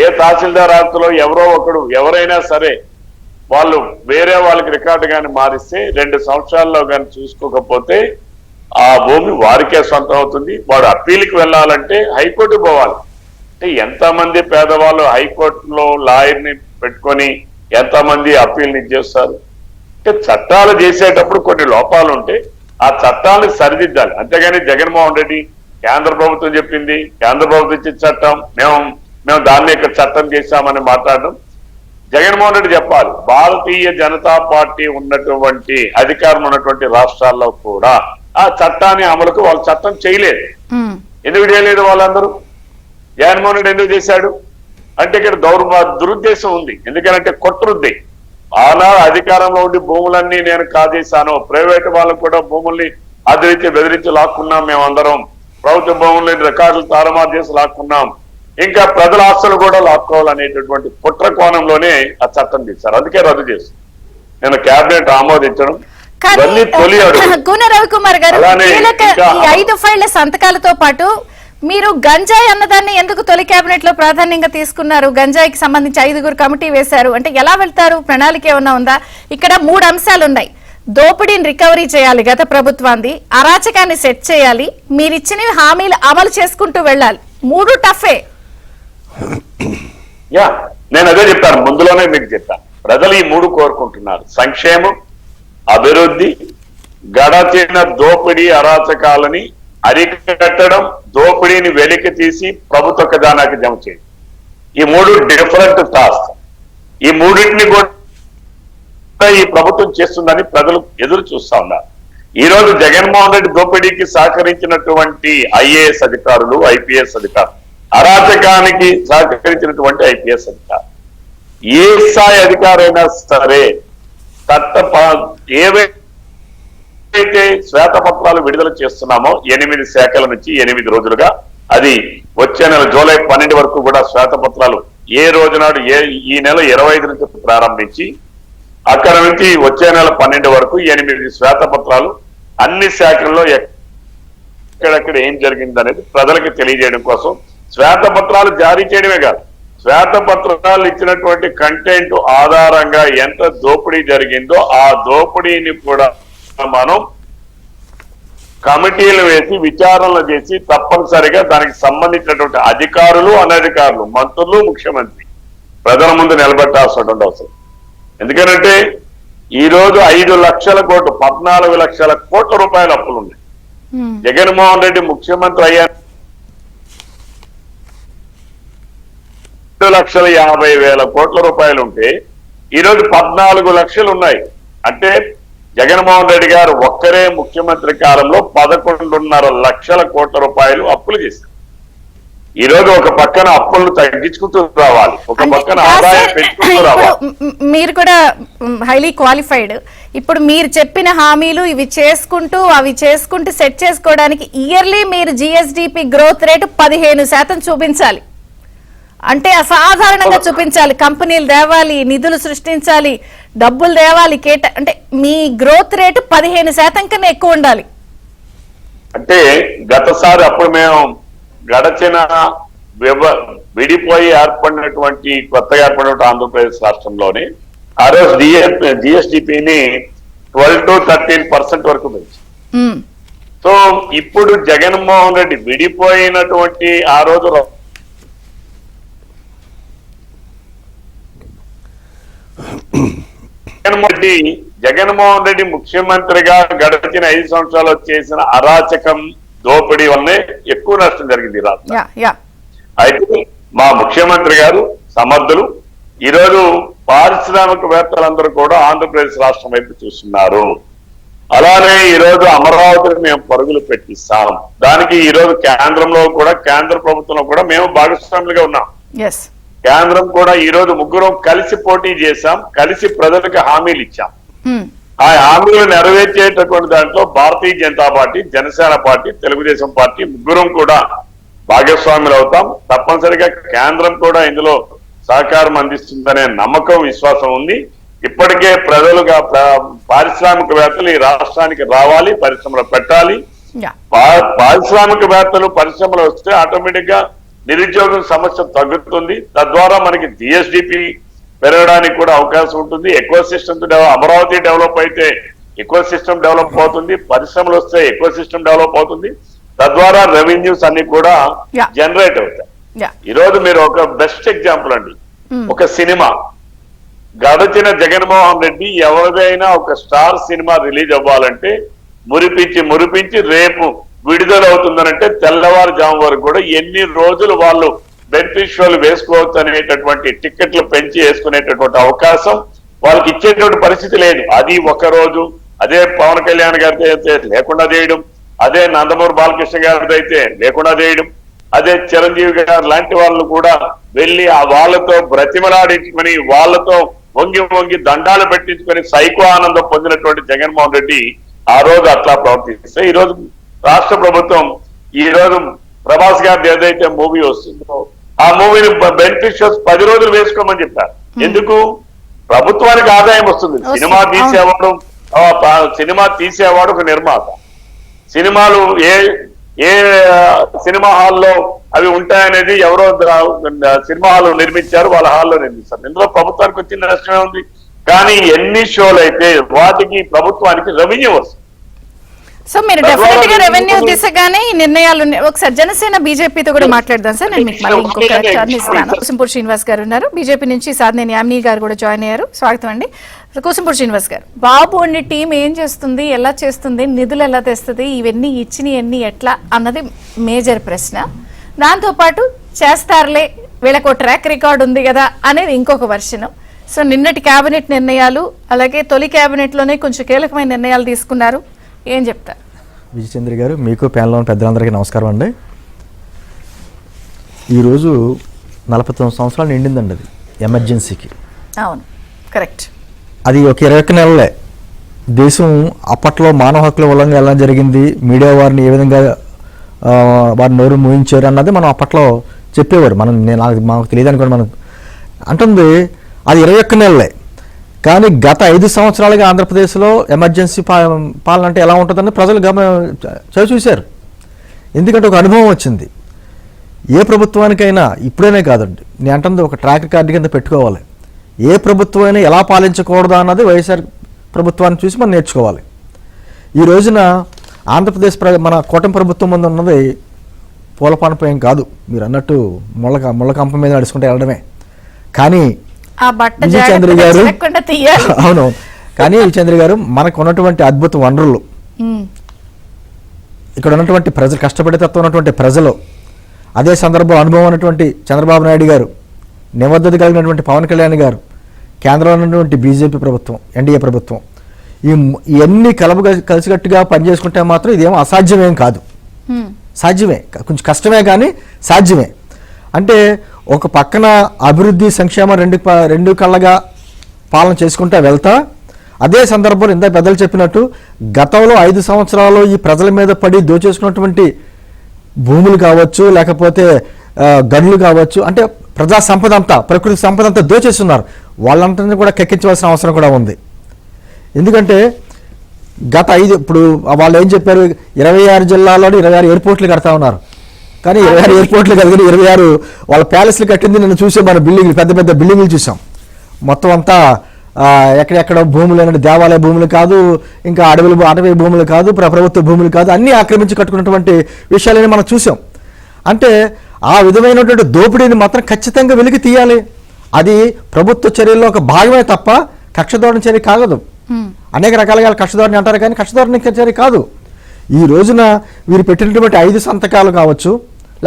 ఏ తహసీల్దార్ ఆస్తులో ఎవరో ఒకడు ఎవరైనా సరే వాళ్ళు వేరే వాళ్ళకి రికార్డు కానీ మారిస్తే 2 సంవత్సరాల్లో కానీ చూసుకోకపోతే ఆ భూమి వారికే సొంతం అవుతుంది. వాడు అప్పీల్కి వెళ్ళాలంటే హైకోర్టు పోవాలి. అంటే ఎంతమంది పేదవాళ్ళు హైకోర్టులో లాయర్ని పెట్టుకొని ఎంతమంది అప్పీల్ని చేస్తారు. అంటే చట్టాలు చేసేటప్పుడు కొన్ని లోపాలు ఉంటే ఆ చట్టాలను సరిదిద్దాలి. అంతేగాని జగన్మోహన్ రెడ్డి కేంద్ర ప్రభుత్వం చెప్పింది, కేంద్ర ప్రభుత్వం ఇచ్చిన చట్టం మేము దాన్ని ఇక్కడ చట్టం చేశామని మాట్లాడడం. జగన్మోహన్ రెడ్డి చెప్పాలి, భారతీయ జనతా పార్టీ ఉన్నటువంటి అధికారం ఉన్నటువంటి రాష్ట్రాల్లో కూడా ఆ చట్టాన్ని అమలుకు వాళ్ళు చట్టం చేయలేదు. ఎందుకు చేయలేదు వాళ్ళందరూ? జగన్మోహన్ రెడ్డి ఎందుకు చేశాడు అంటే ఇక్కడ దురుద్దేశం ఉంది. ఎందుకంటే కొట్టురుద్ది. ఆనాడు అధికారంలో ఉండి భూములన్నీ నేను కాజేశాను, ప్రైవేట్ వాళ్ళకు కూడా భూముల్ని బెదిరించి లాక్కున్నాం. మేమందరం ప్రభుత్వ భూముల్ని రికార్డులు తారుమారు చేసి లాక్కున్నాం. ఇంకా ప్రజల ఆస్తులు కూడా లాక్కోవాలనేటటువంటి కుట్ర కోణంలోనే ఆ చట్టం తీశారు. అందుకే రద్దు చేశారు. నేను కేబినెట్ ఆమోదించడం కూన రవికుమార్ గారు, 5 ఫైళ్ల సంతకాలతో పాటు మీరు గంజాయి అన్నదాన్ని ఎందుకు తొలి కేబినెట్ లో ప్రాధాన్యంగా తీసుకున్నారు? గంజాయికి సంబంధించి 5గురు కమిటీ వేశారు అంటే ఎలా వెళ్తారు? ప్రణాళిక ఏమన్నా ఉందా? ఇక్కడ 3 అంశాలు ఉన్నాయి. దోపిడీని రికవరీ చేయాలి గత ప్రభుత్వాన్ని, అరాచకాన్ని సెట్ చేయాలి, మీరిచ్చిన హామీలు అమలు చేసుకుంటూ వెళ్ళాలి. 3 టఫే. నేను అదే చెప్పాను, ముందులోనే మీకు చెప్పాను. ప్రజలు ఈ 3 కోరుకుంటున్నారు: సంక్షేమం, అభివృద్ధి, గడచిన దోపిడీ అరాచకాలని అరికట్టడం, దోపిడీని వెలికి తీసి ప్రభుత్వ ఖజానాకి జమ చేయడం. ఈ 3 డిఫరెంట్ టాస్క్. ఈ 3టిని కూడా ఈ ప్రభుత్వం చేస్తుందని ప్రజలు ఎదురు చూస్తా ఉన్నారు. ఈ రోజు జగన్మోహన్ రెడ్డి దోపిడీకి సహకరించినటువంటి ఐఏఎస్ అధికారులు, ఐపీఎస్ అధికారులు, అరాచకానికి సహకరించినటువంటి ఐపీఎస్ అధికారులు, ఏ స్థాయి అధికారైనా సరే ఏవైతే శ్వేతపత్రాలు విడుదల చేస్తున్నామో 8 శాఖల నుంచి 8 రోజులుగా, అది వచ్చే నెల జూలై 12 వరకు కూడా శ్వేతపత్రాలు ఏ రోజు నాడు ఈ నెల 25 నుంచి ప్రారంభించి అక్కడ నుంచి వచ్చే నెల 12 వరకు 8 శ్వేతపత్రాలు అన్ని శాఖల్లో ఎక్కడెక్కడ ఏం జరిగింది అనేది ప్రజలకు తెలియజేయడం కోసం శ్వేతపత్రాలు జారీ చేయడమే కాదు, శ్వేతపత్రాలు ఇచ్చినటువంటి కంటెంట్ ఆధారంగా ఎంత దోపిడీ జరిగిందో ఆ దోపిడీని కూడా మనం కమిటీలు వేసి విచారణలు చేసి తప్పనిసరిగా దానికి సంబంధించినటువంటి అధికారులు, అనధికారులు, మంత్రులు, ముఖ్యమంత్రి ప్రజల ముందు నిలబెట్టాల్సినటువంటి అవసరం. ఎందుకంటే ఈ రోజు 5 లక్షల కోట్లు, 14 లక్షల కోట్ల రూపాయల అప్పులు ఉన్నాయి. జగన్మోహన్ రెడ్డి ముఖ్యమంత్రి అయ్యా 2,50,000 కోట్ల రూపాయలు ఉంటే ఈరోజు 14 లక్షలు ఉన్నాయి. అంటే జగన్మోహన్ రెడ్డి గారు ఒక్కరే ముఖ్యమంత్రి కాలంలో 11.5 లక్షల కోట్ల రూపాయలు అప్పులు చేశారు. ఈ రోజు ఒక పక్కన అప్పులను తగ్గించుకుంటూ రావాలి, ఒక పక్కన ఆదాయం పెంచుకుంటూ రావాలి. మీరు కూడా హైలీ క్వాలిఫైడ్. ఇప్పుడు మీరు చెప్పిన హామీలు ఇవి చేసుకుంటూ సెట్ చేసుకోవడానికి ఇయర్లీ మీరు జిఎస్డిపి గ్రోత్ రేటు 15% చూపించాలి. అంటే అసాధారణంగా చూపించాలి. కంపెనీలు తేవాలి, నిధులు సృష్టించాలి, డబ్బులు తేవాలి, అంటే మీ గ్రోత్ రేటు 15% కన్నా ఎక్కువ ఉండాలి. అంటే గతసారి అప్పుడు మేము గడచిన విడిపోయి కొత్తగా ఏర్పడినటువంటి ఆంధ్రప్రదేశ్ రాష్ట్రంలోనే ఆ రోజు జిఎస్డిపిని 12 to 13% వరకు పెంచాం. సో ఇప్పుడు జగన్మోహన్ రెడ్డి విడిపోయినటువంటి ఆ రోజు జగన్మోహన్ రెడ్డి ముఖ్యమంత్రిగా గడిచిన 5 సంవత్సరాలు చేసిన అరాచకం, దోపిడీ వల్లనే ఎక్కువ నష్టం జరిగింది రాష్ట్రం. అయితే మా ముఖ్యమంత్రి గారు సమర్థులు. ఈరోజు పారిశ్రామికవేత్తలందరూ కూడా ఆంధ్రప్రదేశ్ రాష్ట్రం వైపు చూస్తున్నారు. అలానే ఈరోజు అమరావతిని మేము పరుగులు పెట్టిస్తాం. దానికి ఈరోజు కేంద్ర ప్రభుత్వంలో కూడా మేము భాగస్వాములుగా ఉన్నాం. కేంద్రం కూడా ఈ రోజు ముగ్గురం కలిసి పోటీ చేశాం, కలిసి ప్రజలకు హామీలు ఇచ్చాం. ఆ హామీలు నెరవేర్చేటటువంటి దాంట్లో భారతీయ జనతా పార్టీ, జనసేన పార్టీ, తెలుగుదేశం పార్టీ ముగ్గురం కూడా భాగస్వాములు అవుతాం. తప్పనిసరిగా కేంద్రం కూడా ఇందులో సహకారం అందిస్తుందనే నమ్మకం, విశ్వాసం ఉంది. ఇప్పటికే ప్రజలుగా పారిశ్రామికవేత్తలు ఈ రాష్ట్రానికి రావాలి, పరిశ్రమలు పెట్టాలి. పారిశ్రామికవేత్తలు, పరిశ్రమలు వస్తే ఆటోమేటిక్ గా నిరుద్యోగం సమస్య తగ్గుతుంది. తద్వారా మనకి జిఎస్డిపి పెరగడానికి కూడా అవకాశం ఉంటుంది. ఎకో సిస్టమ్ అమరావతి డెవలప్ అయితే ఎకో సిస్టమ్ డెవలప్ అవుతుంది, పరిశ్రమలు వస్తే ఎకో సిస్టమ్ డెవలప్ అవుతుంది. తద్వారా రెవెన్యూస్ అన్ని కూడా జనరేట్ అవుతాయి. ఈరోజు మీరు ఒక బెస్ట్ ఎగ్జాంపుల్ అండి, ఒక సినిమా గడచిన జగన్మోహన్ రెడ్డి ఎవరిదైనా ఒక స్టార్ సినిమా రిలీజ్ అవ్వాలంటే మురిపించి రేపు విడుదల అవుతుందనంటే తెల్లవారుజాము వరకు కూడా ఎన్ని రోజులు వాళ్ళు బెనిఫిషియల్ వేసుకోవచ్చు అనేటటువంటి టికెట్లు పెంచి వేసుకునేటటువంటి అవకాశం వాళ్ళకి ఇచ్చేటువంటి పరిస్థితి లేదు. అది ఒక రోజు, అదే పవన్ కళ్యాణ్ గారితో అయితే లేకుండా చేయడం, అదే నందమూరి బాలకృష్ణ గారితో అయితే లేకుండా చేయడం, అదే చిరంజీవి గారు లాంటి వాళ్ళు కూడా వెళ్ళి ఆ వాళ్ళతో బ్రతిమలాడించుకొని వాళ్ళతో వంగి దండాలు పెట్టించుకొని సైకో ఆనందం పొందినటువంటి జగన్మోహన్ రెడ్డి ఆ రోజు అట్లా ప్రవర్తిస్తే ఈ రోజు రాష్ట్ర ప్రభుత్వం ఈ రోజు ప్రభాస్ గారి ఏదైతే మూవీ వస్తుందో ఆ మూవీని బెనిఫిషియర్స్ 10 రోజులు వేసుకోమని చెప్పారు. ఎందుకు? ప్రభుత్వానికి ఆదాయం వస్తుంది. సినిమా తీసేవాడు ఒక నిర్మాత. సినిమాలు ఏ సినిమా హాల్లో అవి ఉంటాయనేది ఎవరో సినిమా హాల్ నిర్మించారు, వాళ్ళ హాల్లో నిర్మిస్తారు. ఇందులో ప్రభుత్వానికి వచ్చిన నష్టమే ఉంది. కానీ ఎన్ని షోలు అయితే వాటికి ప్రభుత్వానికి రెవెన్యూ వస్తుంది. సో మీరు డెఫినెట్ గా రెవెన్యూ దిశగానే ఈ నిర్ణయాలు ఉన్నాయి. ఒకసారి జనసేన బీజేపీతో కూడా మాట్లాడదాం సార్. నేను మీకు మళ్ళీ ఇంకొక టర్న్ ఇస్తాను. కుసుంపూడి శ్రీనివాస్ గారు ఉన్నారు, బీజేపీ నుంచి సాధనేని యామిని గారు కూడా జాయిన్ అయ్యారు. స్వాగతం అండి. కుసుంపూడి శ్రీనివాస్ గారు, బాబు అండి టీం ఏం చేస్తుంది, ఎలా చేస్తుంది, నిధులు ఎలా తెస్తుంది, ఇవన్నీ ఇచ్చినవన్నీ ఎట్లా అన్నది మేజర్ ప్రశ్న. దాంతోపాటు చేస్తారులే వీళ్ళకు ట్రాక్ రికార్డ్ ఉంది కదా అనేది ఇంకొక వర్షన్. సో నిన్నటి కేబినెట్ నిర్ణయాలు, అలాగే తొలి కేబినెట్ లోనే కొంచెం కీలకమైన నిర్ణయాలు తీసుకున్నారు, ఏం చెప్తారు? విజయచంద్ర గారు, మీకు ప్యానెల్లోని పెద్దలందరికీ నమస్కారం అండి. ఈరోజు 49 సంవత్సరాలు నిండిందండి అది ఎమర్జెన్సీకి. అవును, కరెక్ట్. అది ఒక 21 నెలలే. దేశం అప్పట్లో మానవ హక్కుల ఉల్లంఘన ఎలా జరిగింది, మీడియా వారిని ఏ విధంగా వారిని నోరు మూయించారు అన్నది మనం అప్పట్లో చెప్పేవారు. మాకు తెలియదు అనుకోండి. మనం అంటుంది అది 21 నెలలే. కానీ గత 5 సంవత్సరాలుగా ఆంధ్రప్రదేశ్లో ఎమర్జెన్సీ పాలన అంటే ఎలా ఉంటుందని ప్రజలు చూశారు. ఎందుకంటే ఒక అనుభవం వచ్చింది. ఏ ప్రభుత్వానికైనా ఇప్పుడేనే కాదండి, నేను అంటుంది ఒక ట్రాక్ రికార్డు కింద పెట్టుకోవాలి. ఏ ప్రభుత్వం అయినా ఎలా పాలించకూడదు అన్నది వైఎస్ఆర్ ప్రభుత్వాన్ని చూసి మనం నేర్చుకోవాలి. ఈ రోజున ఆంధ్రప్రదేశ్ మన కూటమి ప్రభుత్వం ముందు ఉన్నది పూలపానపం ఏం కాదు, మీరు అన్నట్టు ముళ్ళ కంప మీద నడుచుకుంటే వెళ్ళడమే. కానీ విజయచంద్ర గారు, అవును, కానీ విజయచంద్ర గారు మనకు ఉన్నటువంటి అద్భుత వనరులు, ఇక్కడ ఉన్నటువంటి ప్రజలు, కష్టపడే తత్వం ఉన్నటువంటి ప్రజలు, అదే సందర్భంలో అనుభవం ఉన్నటువంటి చంద్రబాబు నాయుడు గారు, నిబద్ధత కలిగినటువంటి పవన్ కళ్యాణ్ గారు, కేంద్రంలో ఉన్నటువంటి బీజేపీ ప్రభుత్వం, ఎన్డీఏ ప్రభుత్వం, ఇవన్నీ కలిసికట్టుగా పనిచేసుకుంటే మాత్రం ఇదేమో అసాధ్యమేం కాదు, సాధ్యమే. కొంచెం కష్టమే కానీ సాధ్యమే. అంటే ఒక పక్కన అభివృద్ధి సంక్షేమం రెండు కళ్ళగా పాలన చేసుకుంటా వెళ్తా, అదే సందర్భంలో ఇంత పెద్దలు చెప్పినట్టు గతంలో 5 సంవత్సరాలు ఈ ప్రజల మీద పడి దోచేసుకున్నటువంటి భూములు కావచ్చు, లేకపోతే గనులు కావచ్చు, అంటే ప్రజా సంపద అంతా, ప్రకృతి సంపద అంతా దోచేస్తున్నారు. వాళ్ళంతా కూడా కెక్కించవలసిన అవసరం కూడా ఉంది. ఎందుకంటే గత 5 ఇప్పుడు వాళ్ళు ఏం చెప్పారు, 26 జిల్లాల్లో 26 ఎయిర్పోర్ట్లు కడతా ఉన్నారు. కానీ 26 ఎయిర్పోర్ట్లు కలిగి 26 వాళ్ళ ప్యాలెస్లు కట్టింది నేను చూసాం. మన బిల్డింగ్లు, పెద్ద పెద్ద బిల్డింగ్లు చూసాం. మొత్తం అంతా ఎక్కడెక్కడ భూములు అనేది దేవాలయ భూములు కాదు, ఇంకా అటవీ భూములు కాదు, ప్రభుత్వ భూములు కాదు, అన్నీ ఆక్రమించి కట్టుకున్నటువంటి విషయాలని మనం చూసాం. అంటే ఆ విధమైనటువంటి దోపిడీని మాత్రం ఖచ్చితంగా వెలికి తీయాలి. అది ప్రభుత్వ చర్యల్లో ఒక భాగమే తప్ప కక్షధోరణ చర్య కాగదు. అనేక రకాలుగా కక్షధోరణి అంటారు, కానీ కక్షధోరణ చర్య కాదు. ఈ రోజున వీరు పెట్టినటువంటి 5 సంతకాలు కావచ్చు,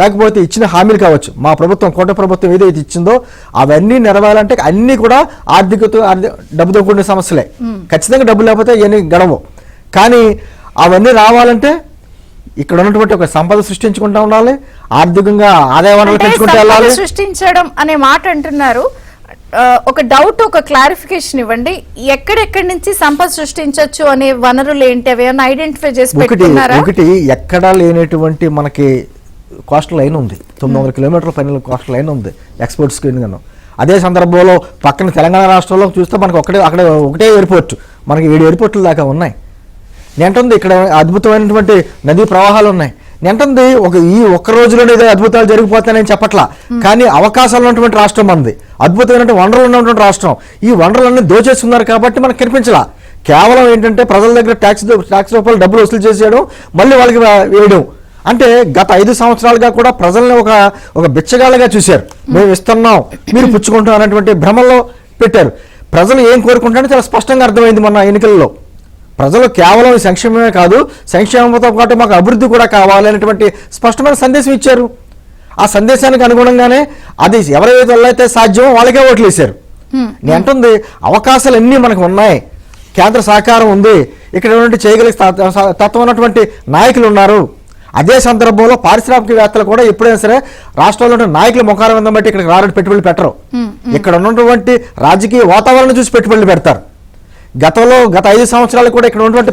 లేకపోతే ఇచ్చిన హామీలు కావచ్చు, మా ప్రభుత్వం, కోట ప్రభుత్వం ఏదైతే ఇచ్చిందో అవన్నీ నెరవేరాలంటే అన్నీ కూడా డబ్బుతో కూడిన సమస్యలే. ఖచ్చితంగా డబ్బు లేకపోతే ఇవన్నీ గడవు. కానీ అవన్నీ రావాలంటే ఇక్కడ ఉన్నటువంటి ఒక సంపద సృష్టించుకుంటూ ఉండాలి, ఆర్థికంగా ఆదాయ వనరులు పెంచుకుంటూ వెళ్ళాలి. సృష్టించడం అనే మాట అంటున్నారు. ఒక డౌట్, ఒక క్లారిఫికేషన్ ఇవ్వండి. ఎక్కడెక్కడి నుంచి సంపద సృష్టించవచ్చు అనే వనరులు ఏంటి, అవి ఏమైనా ఐడెంటిఫై చేసి పెట్టుకున్నారా? ఒకటి ఎక్కడా లేనటువంటి మనకి కోస్టల్ లైన్ ఉంది, 900 కిలోమీటర్ల పైన కోస్టల్ లైన్ ఉంది ఎక్స్పోర్ట్స్ కింద. అదే సందర్భంలో పక్కన తెలంగాణ రాష్ట్రంలో చూస్తే మనకు అక్కడ ఒకటే ఎయిర్పోర్ట్, మనకి 7 ఎయిర్పోర్ట్లు దాకా ఉన్నాయి. నేంటుంది ఇక్కడ అద్భుతమైనటువంటి నదీ ప్రవాహాలు ఉన్నాయి. నేంటుంది ఈ ఒక్క రోజులోనే ఏదో అద్భుతాలు జరిగిపోతాయని చెప్పట్లా, కానీ అవకాశాలు ఉన్నటువంటి రాష్ట్రం మనది, అద్భుతమైనటువంటి వనరులు ఉన్నటువంటి రాష్ట్రం. ఈ వనరులన్నీ దోచేస్తున్నారు కాబట్టి మనకు కనిపించలా. కేవలం ఏంటంటే ప్రజల దగ్గర ట్యాక్స్ రూపాయలు డబ్బులు వసూలు చేసేయడం, మళ్ళీ వాళ్ళకి వేయడం. అంటే గత 5 సంవత్సరాలుగా కూడా ప్రజల్ని ఒక బిచ్చగాళ్ళగా చూశారు. మేము ఇస్తున్నాం, మీరు పుచ్చుకుంటున్నాం అనేటువంటి భ్రమల్లో పెట్టారు. ప్రజలు ఏం కోరుకుంటారో చాలా స్పష్టంగా అర్థమైంది మొన్న ఎన్నికల్లో. ప్రజలు కేవలం సంక్షేమమే కాదు, సంక్షేమంతో పాటు మాకు అభివృద్ధి కూడా కావాలి అనేటువంటి స్పష్టమైన సందేశం ఇచ్చారు. ఆ సందేశానికి అనుగుణంగానే అది ఎవరైతే వాళ్ళైతే సాధ్యమో వాళ్ళకే ఓట్లు వేశారు. నేను అంటుంది అవకాశాలు అన్నీ మనకు ఉన్నాయి, కేంద్ర సహకారం ఉంది, ఇక్కడ చేయగలిగే తత్వం ఉన్నటువంటి నాయకులు ఉన్నారు. అదే సందర్భంలో పారిశ్రామికవేత్తలు కూడా ఎప్పుడైనా సరే రాష్ట్రంలో నాయకుల ముఖాల మీద బట్టి ఇక్కడికి రావడం పెట్టుబడులు పెట్టరు. ఇక్కడ ఉన్నటువంటి రాజకీయ వాతావరణం చూసి పెట్టుబడులు పెడతారు. గత 5 సంవత్సరాలు కూడా ఇక్కడ ఉన్నటువంటి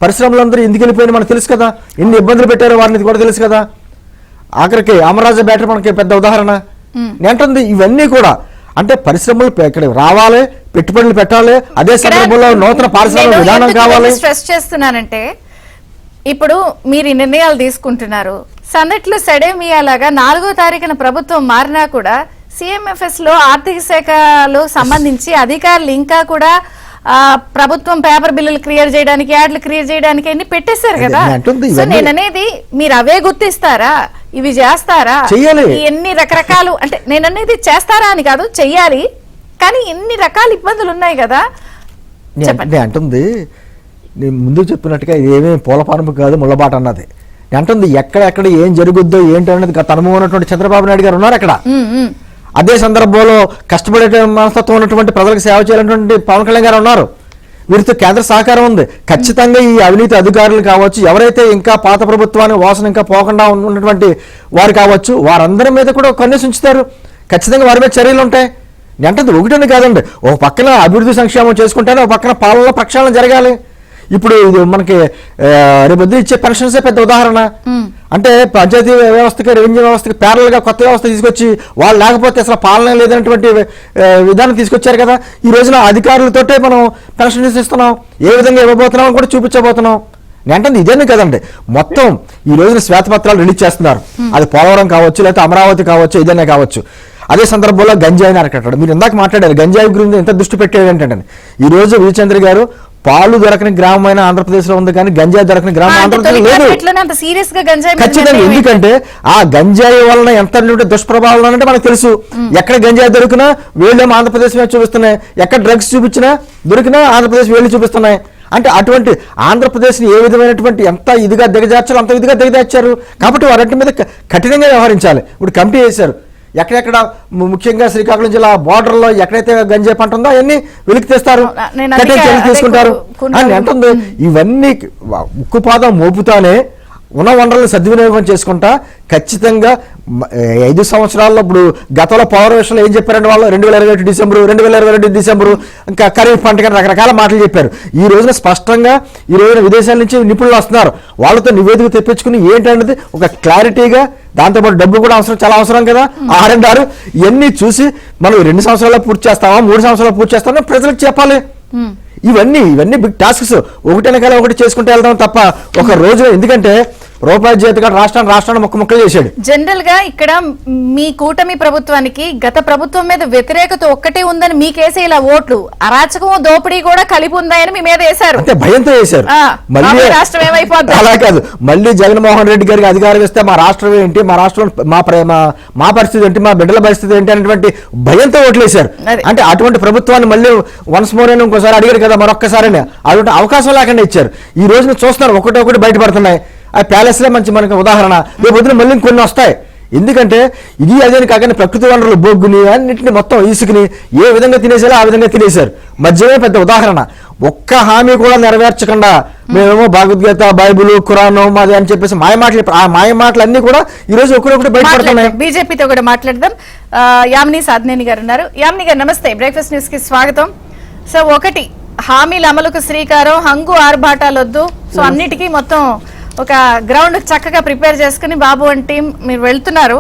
పరిశ్రమలందరూ ఎందుకు వెళ్ళిపోయినా మనకు తెలుసు కదా, ఎన్ని ఇబ్బందులు పెట్టారో వారిని కూడా తెలుసు కదా. ఆఖరికి అమరాజా బ్యాటరీ మనకి పెద్ద ఉదాహరణ. నేంటుంది ఇవన్నీ కూడా అంటే పరిశ్రమలు ఇక్కడ రావాలి, పెట్టుబడులు పెట్టాలి, అదే సందర్భంలో నూతన పారిశ్రామిక విధానం కావాలి. స్ట్రెస్ చేస్తున్నానంటే ఇప్పుడు మీరు ఈ నిర్ణయాలు తీసుకుంటున్నారు, సందట్లు సడేమియాలాగా 4వ తారీఖున ప్రభుత్వం మారినా కూడా CMFS లో ఆర్థిక శాఖలో సంబంధించి అధికారులు ఇంకా కూడా ప్రభుత్వం పేపర్ బిల్లులు క్లియర్ చేయడానికి, యాడ్లు క్లియర్ చేయడానికి అన్ని పెట్టేశారు కదా. సో నేను అనేది మీరు అవే గుర్తిస్తారా, ఇవి చేస్తారా, ఎన్ని రకరకాలు అంటే నేను అనేది చేస్తారా అని కాదు, చెయ్యాలి, కానీ ఎన్ని రకాల ఇబ్బందులు ఉన్నాయి కదా. నేను అంటుంది నేను ముందు చెప్పినట్టుగా ఏమేమి పూలపానము కాదు ముళ్ళబాట అన్నది. నేను అంటుంది ఎక్కడెక్కడ ఏం జరుగుద్దో ఏంటి అన్నది గత అనుభవం ఉన్నటువంటి చంద్రబాబు నాయుడు గారు ఉన్నారు అక్కడ. అదే సందర్భంలో కష్టపడే మనస్తత్వం ఉన్నటువంటి ప్రజలకు సేవ చేయాలన్నటువంటి పవన్ కళ్యాణ్ గారు ఉన్నారు. వీరితో కేంద్ర సహకారం ఉంది. ఖచ్చితంగా ఈ అవినీతి అధికారులు కావచ్చు, ఎవరైతే ఇంకా పాత ప్రభుత్వాన్ని వాసన ఇంకా పోకుండా ఉన్నటువంటి వారు కావచ్చు, వారందరి మీద కూడా కన్నేసి ఉంచుతారు. ఖచ్చితంగా వారి మీద చర్యలు ఉంటాయి. అంటే ఒకటని కాదండి, ఒక పక్కన అభివృద్ధి సంక్షేమం చేసుకుంటేనే ఒక పక్కన పాలన ప్రక్షాళన జరగాలి. ఇప్పుడు ఇది మనకి రేపు ఇచ్చే పెన్షన్సే పెద్ద ఉదాహరణ. అంటే పంచాయతీ వ్యవస్థకి, రెవెన్యూ వ్యవస్థకి ప్యారల్ గా కొత్త వ్యవస్థ తీసుకొచ్చి వాళ్ళు లేకపోతే అసలు పాలన లేదన్నటువంటి విధానం తీసుకొచ్చారు కదా. ఈ రోజున అధికారులతోటే మనం పెన్షన్ ఇస్తున్నాం, ఏ విధంగా ఇవ్వబోతున్నాం అని కూడా చూపించబోతున్నాం. నేను అంటే ఇదేనే కదండి, మొత్తం ఈ రోజున శ్వేతపత్రాలు రిలీజ్ చేస్తున్నారు. అది పోలవరం కావచ్చు, లేకపోతే అమరావతి కావచ్చు, ఏదైనా కావచ్చు. అదే సందర్భంలో గంజాయిని అరకట్టాడు. మీరు ఇందాక మాట్లాడారు గంజాయి గురించి ఎంత దృష్టి పెట్టేది ఏంటంటే, ఈ రోజు విజయచంద్ర గారు పాలు దొరకని గ్రామమైన ఆంధ్రప్రదేశ్ లో ఉంది, కానీ గంజాయి దొరకని గ్రామం ఆంధ్రప్రదేశ్ లేదు. ఖచ్చితంగా, ఎందుకంటే ఆ గంజాయి వలన ఎంత దుష్ప్రభావాలు అంటే మనకు తెలుసు. ఎక్కడ గంజాయి దొరికినా వీళ్ళేమో ఆంధ్రప్రదేశ్ మీద చూపిస్తున్నాయి, ఎక్కడ డ్రగ్స్ చూపించినా దొరికినా ఆంధ్రప్రదేశ్ వీళ్ళు చూపిస్తున్నాయి. అంటే అటువంటి ఆంధ్రప్రదేశ్ ని ఏ విధమైనటువంటి ఎంత ఇదిగా దిగజార్చాలో అంత ఇదిగా దిగజార్చారు. కాబట్టి వాటి మీద కఠినంగా వ్యవహరించాలి. ఇప్పుడు కమిటీ చేశారు, ఎక్కడెక్కడ ముఖ్యంగా శ్రీకాకుళం జిల్లా బార్డర్ లో ఎక్కడైతే గంజాయి పంట ఉందో అవన్నీ వెలికి తెస్తారు, కఠిన చర్యలు తీసుకుంటారు అని అంటుంది. ఇవన్నీ ఉక్కుపాదం మోపుతానే ఉన్న వనరులను సద్వినియోగం చేసుకుంటా ఖచ్చితంగా 5 సంవత్సరాల్లో ఇప్పుడు గతంలో పవర్ విషయంలో ఏం చెప్పారంటే వాళ్ళు 2021 డిసెంబరు 2022 డిసెంబరు ఇంకా ఖరీఫ్ పంట కానీ రకరకాల మాటలు చెప్పారు. ఈ రోజున స్పష్టంగా ఈ రోజున విదేశాల నుంచి నిపుణులు వస్తున్నారు, వాళ్ళతో నివేదిక తెప్పించుకుని ఏంటనేది ఒక క్లారిటీగా, దాంతోపాటు డబ్బు కూడా అవసరం, చాలా అవసరం కదా. R&R ఇవన్నీ చూసి మనం 2 సంవత్సరాల్లో పూర్తి చేస్తామా 3 సంవత్సరాల్లో పూర్తి చేస్తామా ప్రజలకు చెప్పాలి. ఇవన్నీ బిగ్ టాస్క్స్, ఒకటెనకాల ఒకటి చేసుకుంటూ వెళ్తాం తప్ప ఒక రోజులో. ఎందుకంటే రూపాయి చేతిగా రాష్ట్రాన్ని ముక్కలు చేశాడు. జనరల్ గా ఇక్కడ మీ కూటమి ప్రభుత్వానికి గత ప్రభుత్వం మీద వ్యతిరేకత ఒక్కటే ఉందని మీకేసే ఇలా ఓట్లు, అరాచకం దోపిడీ కూడా కలిపి ఉందని మీ మీద వేశారు, అంటే భయంతో వేశారు. మళ్ళీ రాష్ట్రం ఏమైపోతుంది అలా కాదు, మళ్ళీ జగన్మోహన్ రెడ్డి గారికి అధికారం ఇస్తే మా రాష్ట్రం ఏంటి, మా రాష్ట్రం మా పరిస్థితి ఏంటి, మా బిడ్డల పరిస్థితి ఏంటి అనేటువంటి భయంతో ఓట్లేశారు. అంటే అటువంటి ప్రభుత్వాన్ని మళ్ళీ వన్స్ మోర్ అని ఇంకోసారి అడిగారు కదా, మరొక్కసారి అటువంటి అవకాశం లేకుండా ఇచ్చారు. ఈ రోజున చూస్తున్నారు ఒకటి బయటపడుతున్నాయి. ఆ ప్యాలెస్లే మనకి ఉదాహరణ, రేపు పొద్దున మళ్ళీ కొన్ని వస్తాయి. ఎందుకంటే ఇది అదేని కాకుండా ప్రకృతి వనరులు బొగ్గుని అన్నింటిని మొత్తం ఇసుకుని ఏ విధంగా తినేసారో ఆ విధంగా తినేశారు. మధ్యమే పెద్ద ఉదాహరణ. ఒక్క హామీ కూడా నెరవేర్చకుండా మేమేమో భగవద్గీత, బైబుల్, ఖురాన్ మాది అని చెప్పేసి ఆ మాయమాటలు అన్ని కూడా ఈ రోజు ఒకటి బయటపడుతున్నాయి. బీజేపీతో కూడా మాట్లాడదాం. యామిని సాధనేని గారు ఉన్నారు. యామిని గారు నమస్తే, బ్రేక్ఫాస్ట్ న్యూస్ కి స్వాగతం. సో ఒకటి, హామీల అమలుకు శ్రీకారం, హంగు ఆర్భాటాలొద్దు, సో అన్నిటికీ మొత్తం ఒక గ్రౌండ్ చక్కగా ప్రిపేర్ చేసుకుని బాబు అండ్ టీం మీరు వెళ్తున్నారు.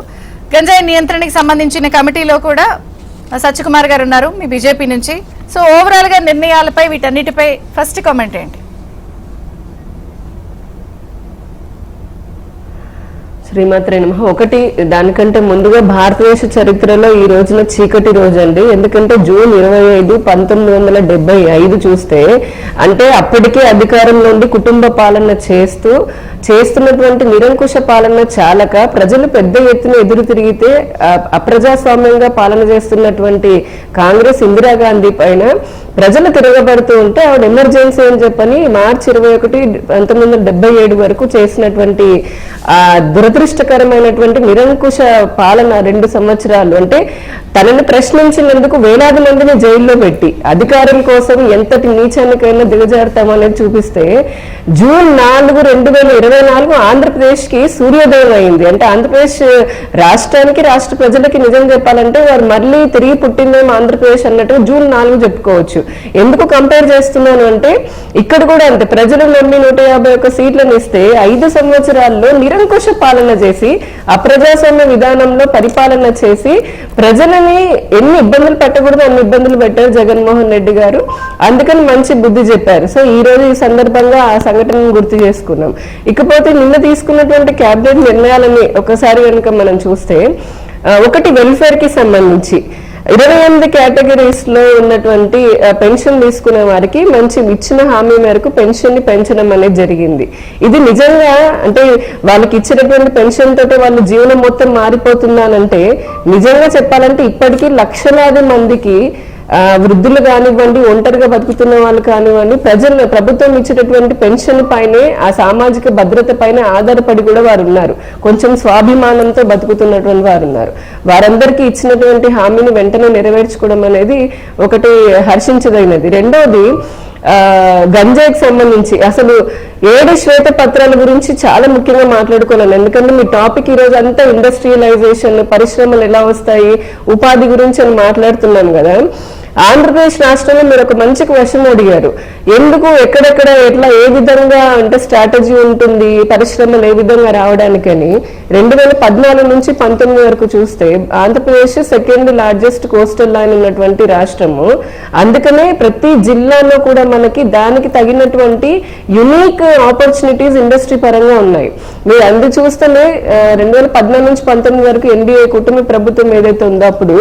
గంజాయి నియంత్రణకి సంబంధించిన కమిటీలో కూడా సత్యకుమార్ గారు ఉన్నారు మీ బీజేపీ నుంచి. సో ఓవరాల్ గా నిర్ణయాలపై వీటన్నిటిపై ఫస్ట్ కామెంట్ ఏంటి? శ్రీమాత్రే నమః. ఒకటి, దానికంటే ముందుగా భారతదేశ చరిత్రలో ఈ రోజున చీకటి రోజు అండి. ఎందుకంటే జూన్ 25, 1975 చూస్తే, అంటే అప్పటికే అధికారం నుండి కుటుంబ పాలన చేస్తున్నటువంటి నిరంకుశ పాలన చాలక ప్రజలు పెద్ద ఎత్తున ఎదురు తిరిగితే అప్రజాస్వామ్యంగా పాలన చేస్తున్నటువంటి కాంగ్రెస్ ఇందిరాగాంధీ పైన ప్రజలు తిరగబడుతూ ఉంటే ఆవిడ ఎమర్జెన్సీ అని చెప్పని మార్చి 21, 1977 వరకు చేసినటువంటి దురదృష్టకరమైనటువంటి నిరంకుశ పాలన 2 సంవత్సరాలు, అంటే తనని ప్రశ్నించినందుకు వేలాది మందిని జైల్లో పెట్టి అధికారం కోసం ఎంతటి నీచానికైనా దిగజారుతామనేది చూపిస్తే, జూన్ 4, 2024 ఆంధ్రప్రదేశ్ కి సూర్యోదయం అయింది. అంటే ఆంధ్రప్రదేశ్ రాష్ట్రానికి, రాష్ట్ర ప్రజలకి నిజం చెప్పాలంటే వారు మళ్ళీ తిరిగి పుట్టిందేమో ఆంధ్రప్రదేశ్ అన్నట్టుగా జూన్ 4 చెప్పుకోవచ్చు. ఎందుకు కంపేర్ చేస్తున్నాను అంటే ఇక్కడ కూడా అంతే, ప్రజలు నమ్మి 151 సీట్లను ఇస్తే 5 సంవత్సరాల్లో నిరంకుశ పాలన చేసి అప్రజాస్వామ్య విధానంలో పరిపాలన చేసి ప్రజలని ఎన్ని ఇబ్బందులు పెట్టకూడదు అన్ని ఇబ్బందులు పెట్టారు జగన్మోహన్ రెడ్డి గారు. అందుకని మంచి బుద్ధి చెప్పారు. సో ఈ రోజు ఈ సందర్భంగా ఆ సంఘటనను గుర్తు చేసుకున్నాం. ఇకపోతే నిన్న తీసుకున్నటువంటి కేబినెట్ నిర్ణయాలని ఒకసారి కనుక మనం చూస్తే, ఒకటి వెల్ఫేర్ కి సంబంధించి 28 కేటగిరీస్ లో ఉన్నటువంటి పెన్షన్ తీసుకునే వారికి మంచి ఇచ్చిన హామీ మేరకు పెన్షన్ ని పెంచడం అనేది జరిగింది. ఇది నిజంగా అంటే వాళ్ళకి ఇచ్చినటువంటి పెన్షన్ తోటే వాళ్ళ జీవనం మొత్తం మారిపోతుందానంటే, నిజంగా చెప్పాలంటే ఇప్పటికీ లక్షలాది మందికి వృద్ధులు కానివ్వండి, ఒంటరిగా బతుకుతున్న వాళ్ళు కానివ్వండి, ప్రభుత్వం ఇచ్చేటటువంటి పెన్షన్ పైనే ఆ సామాజిక భద్రత పైన ఆధారపడి కూడా వారు ఉన్నారు. కొంచెం స్వాభిమానంతో బతుకుతున్నటువంటి వారు ఉన్నారు. వారందరికీ ఇచ్చినటువంటి హామీని వెంటనే నెరవేర్చుకోవడం అనేది ఒకటి హర్షించదగినది. రెండవది గంజాయికి సంబంధించి అసలు 7 శ్వేత పత్రాల గురించి చాలా ముఖ్యంగా మాట్లాడుకోవాలి. ఎందుకంటే మీ టాపిక్ ఈ రోజు అంతా ఇండస్ట్రియలైజేషన్, పరిశ్రమలు ఎలా వస్తాయి, ఉపాధి గురించి అని మాట్లాడుతున్నాం కదా. ఆంధ్రప్రదేశ్ రాష్ట్రంలో మీరు ఒక మంచి క్వశ్చన్ అడిగారు, ఎందుకు ఎక్కడెక్కడ ఎట్లా ఏ విధంగా అంటే స్ట్రాటజీ ఉంటుంది పరిశ్రమలు ఏ విధంగా రావడానికని. 2014 నుంచి 19 వరకు చూస్తే Andhra Pradesh 2nd largest coastal line ఉన్నటువంటి రాష్ట్రము. అందుకనే ప్రతి జిల్లాలో కూడా మనకి దానికి తగినటువంటి యునిక్ ఆపర్చునిటీస్ ఇండస్ట్రీ పరంగా ఉన్నాయి. మీరు అందు చూస్తేనే 2014 నుంచి 19 వరకు ఎన్డీఏ కుటుంబ ప్రభుత్వం ఏదైతే ఉందో అప్పుడు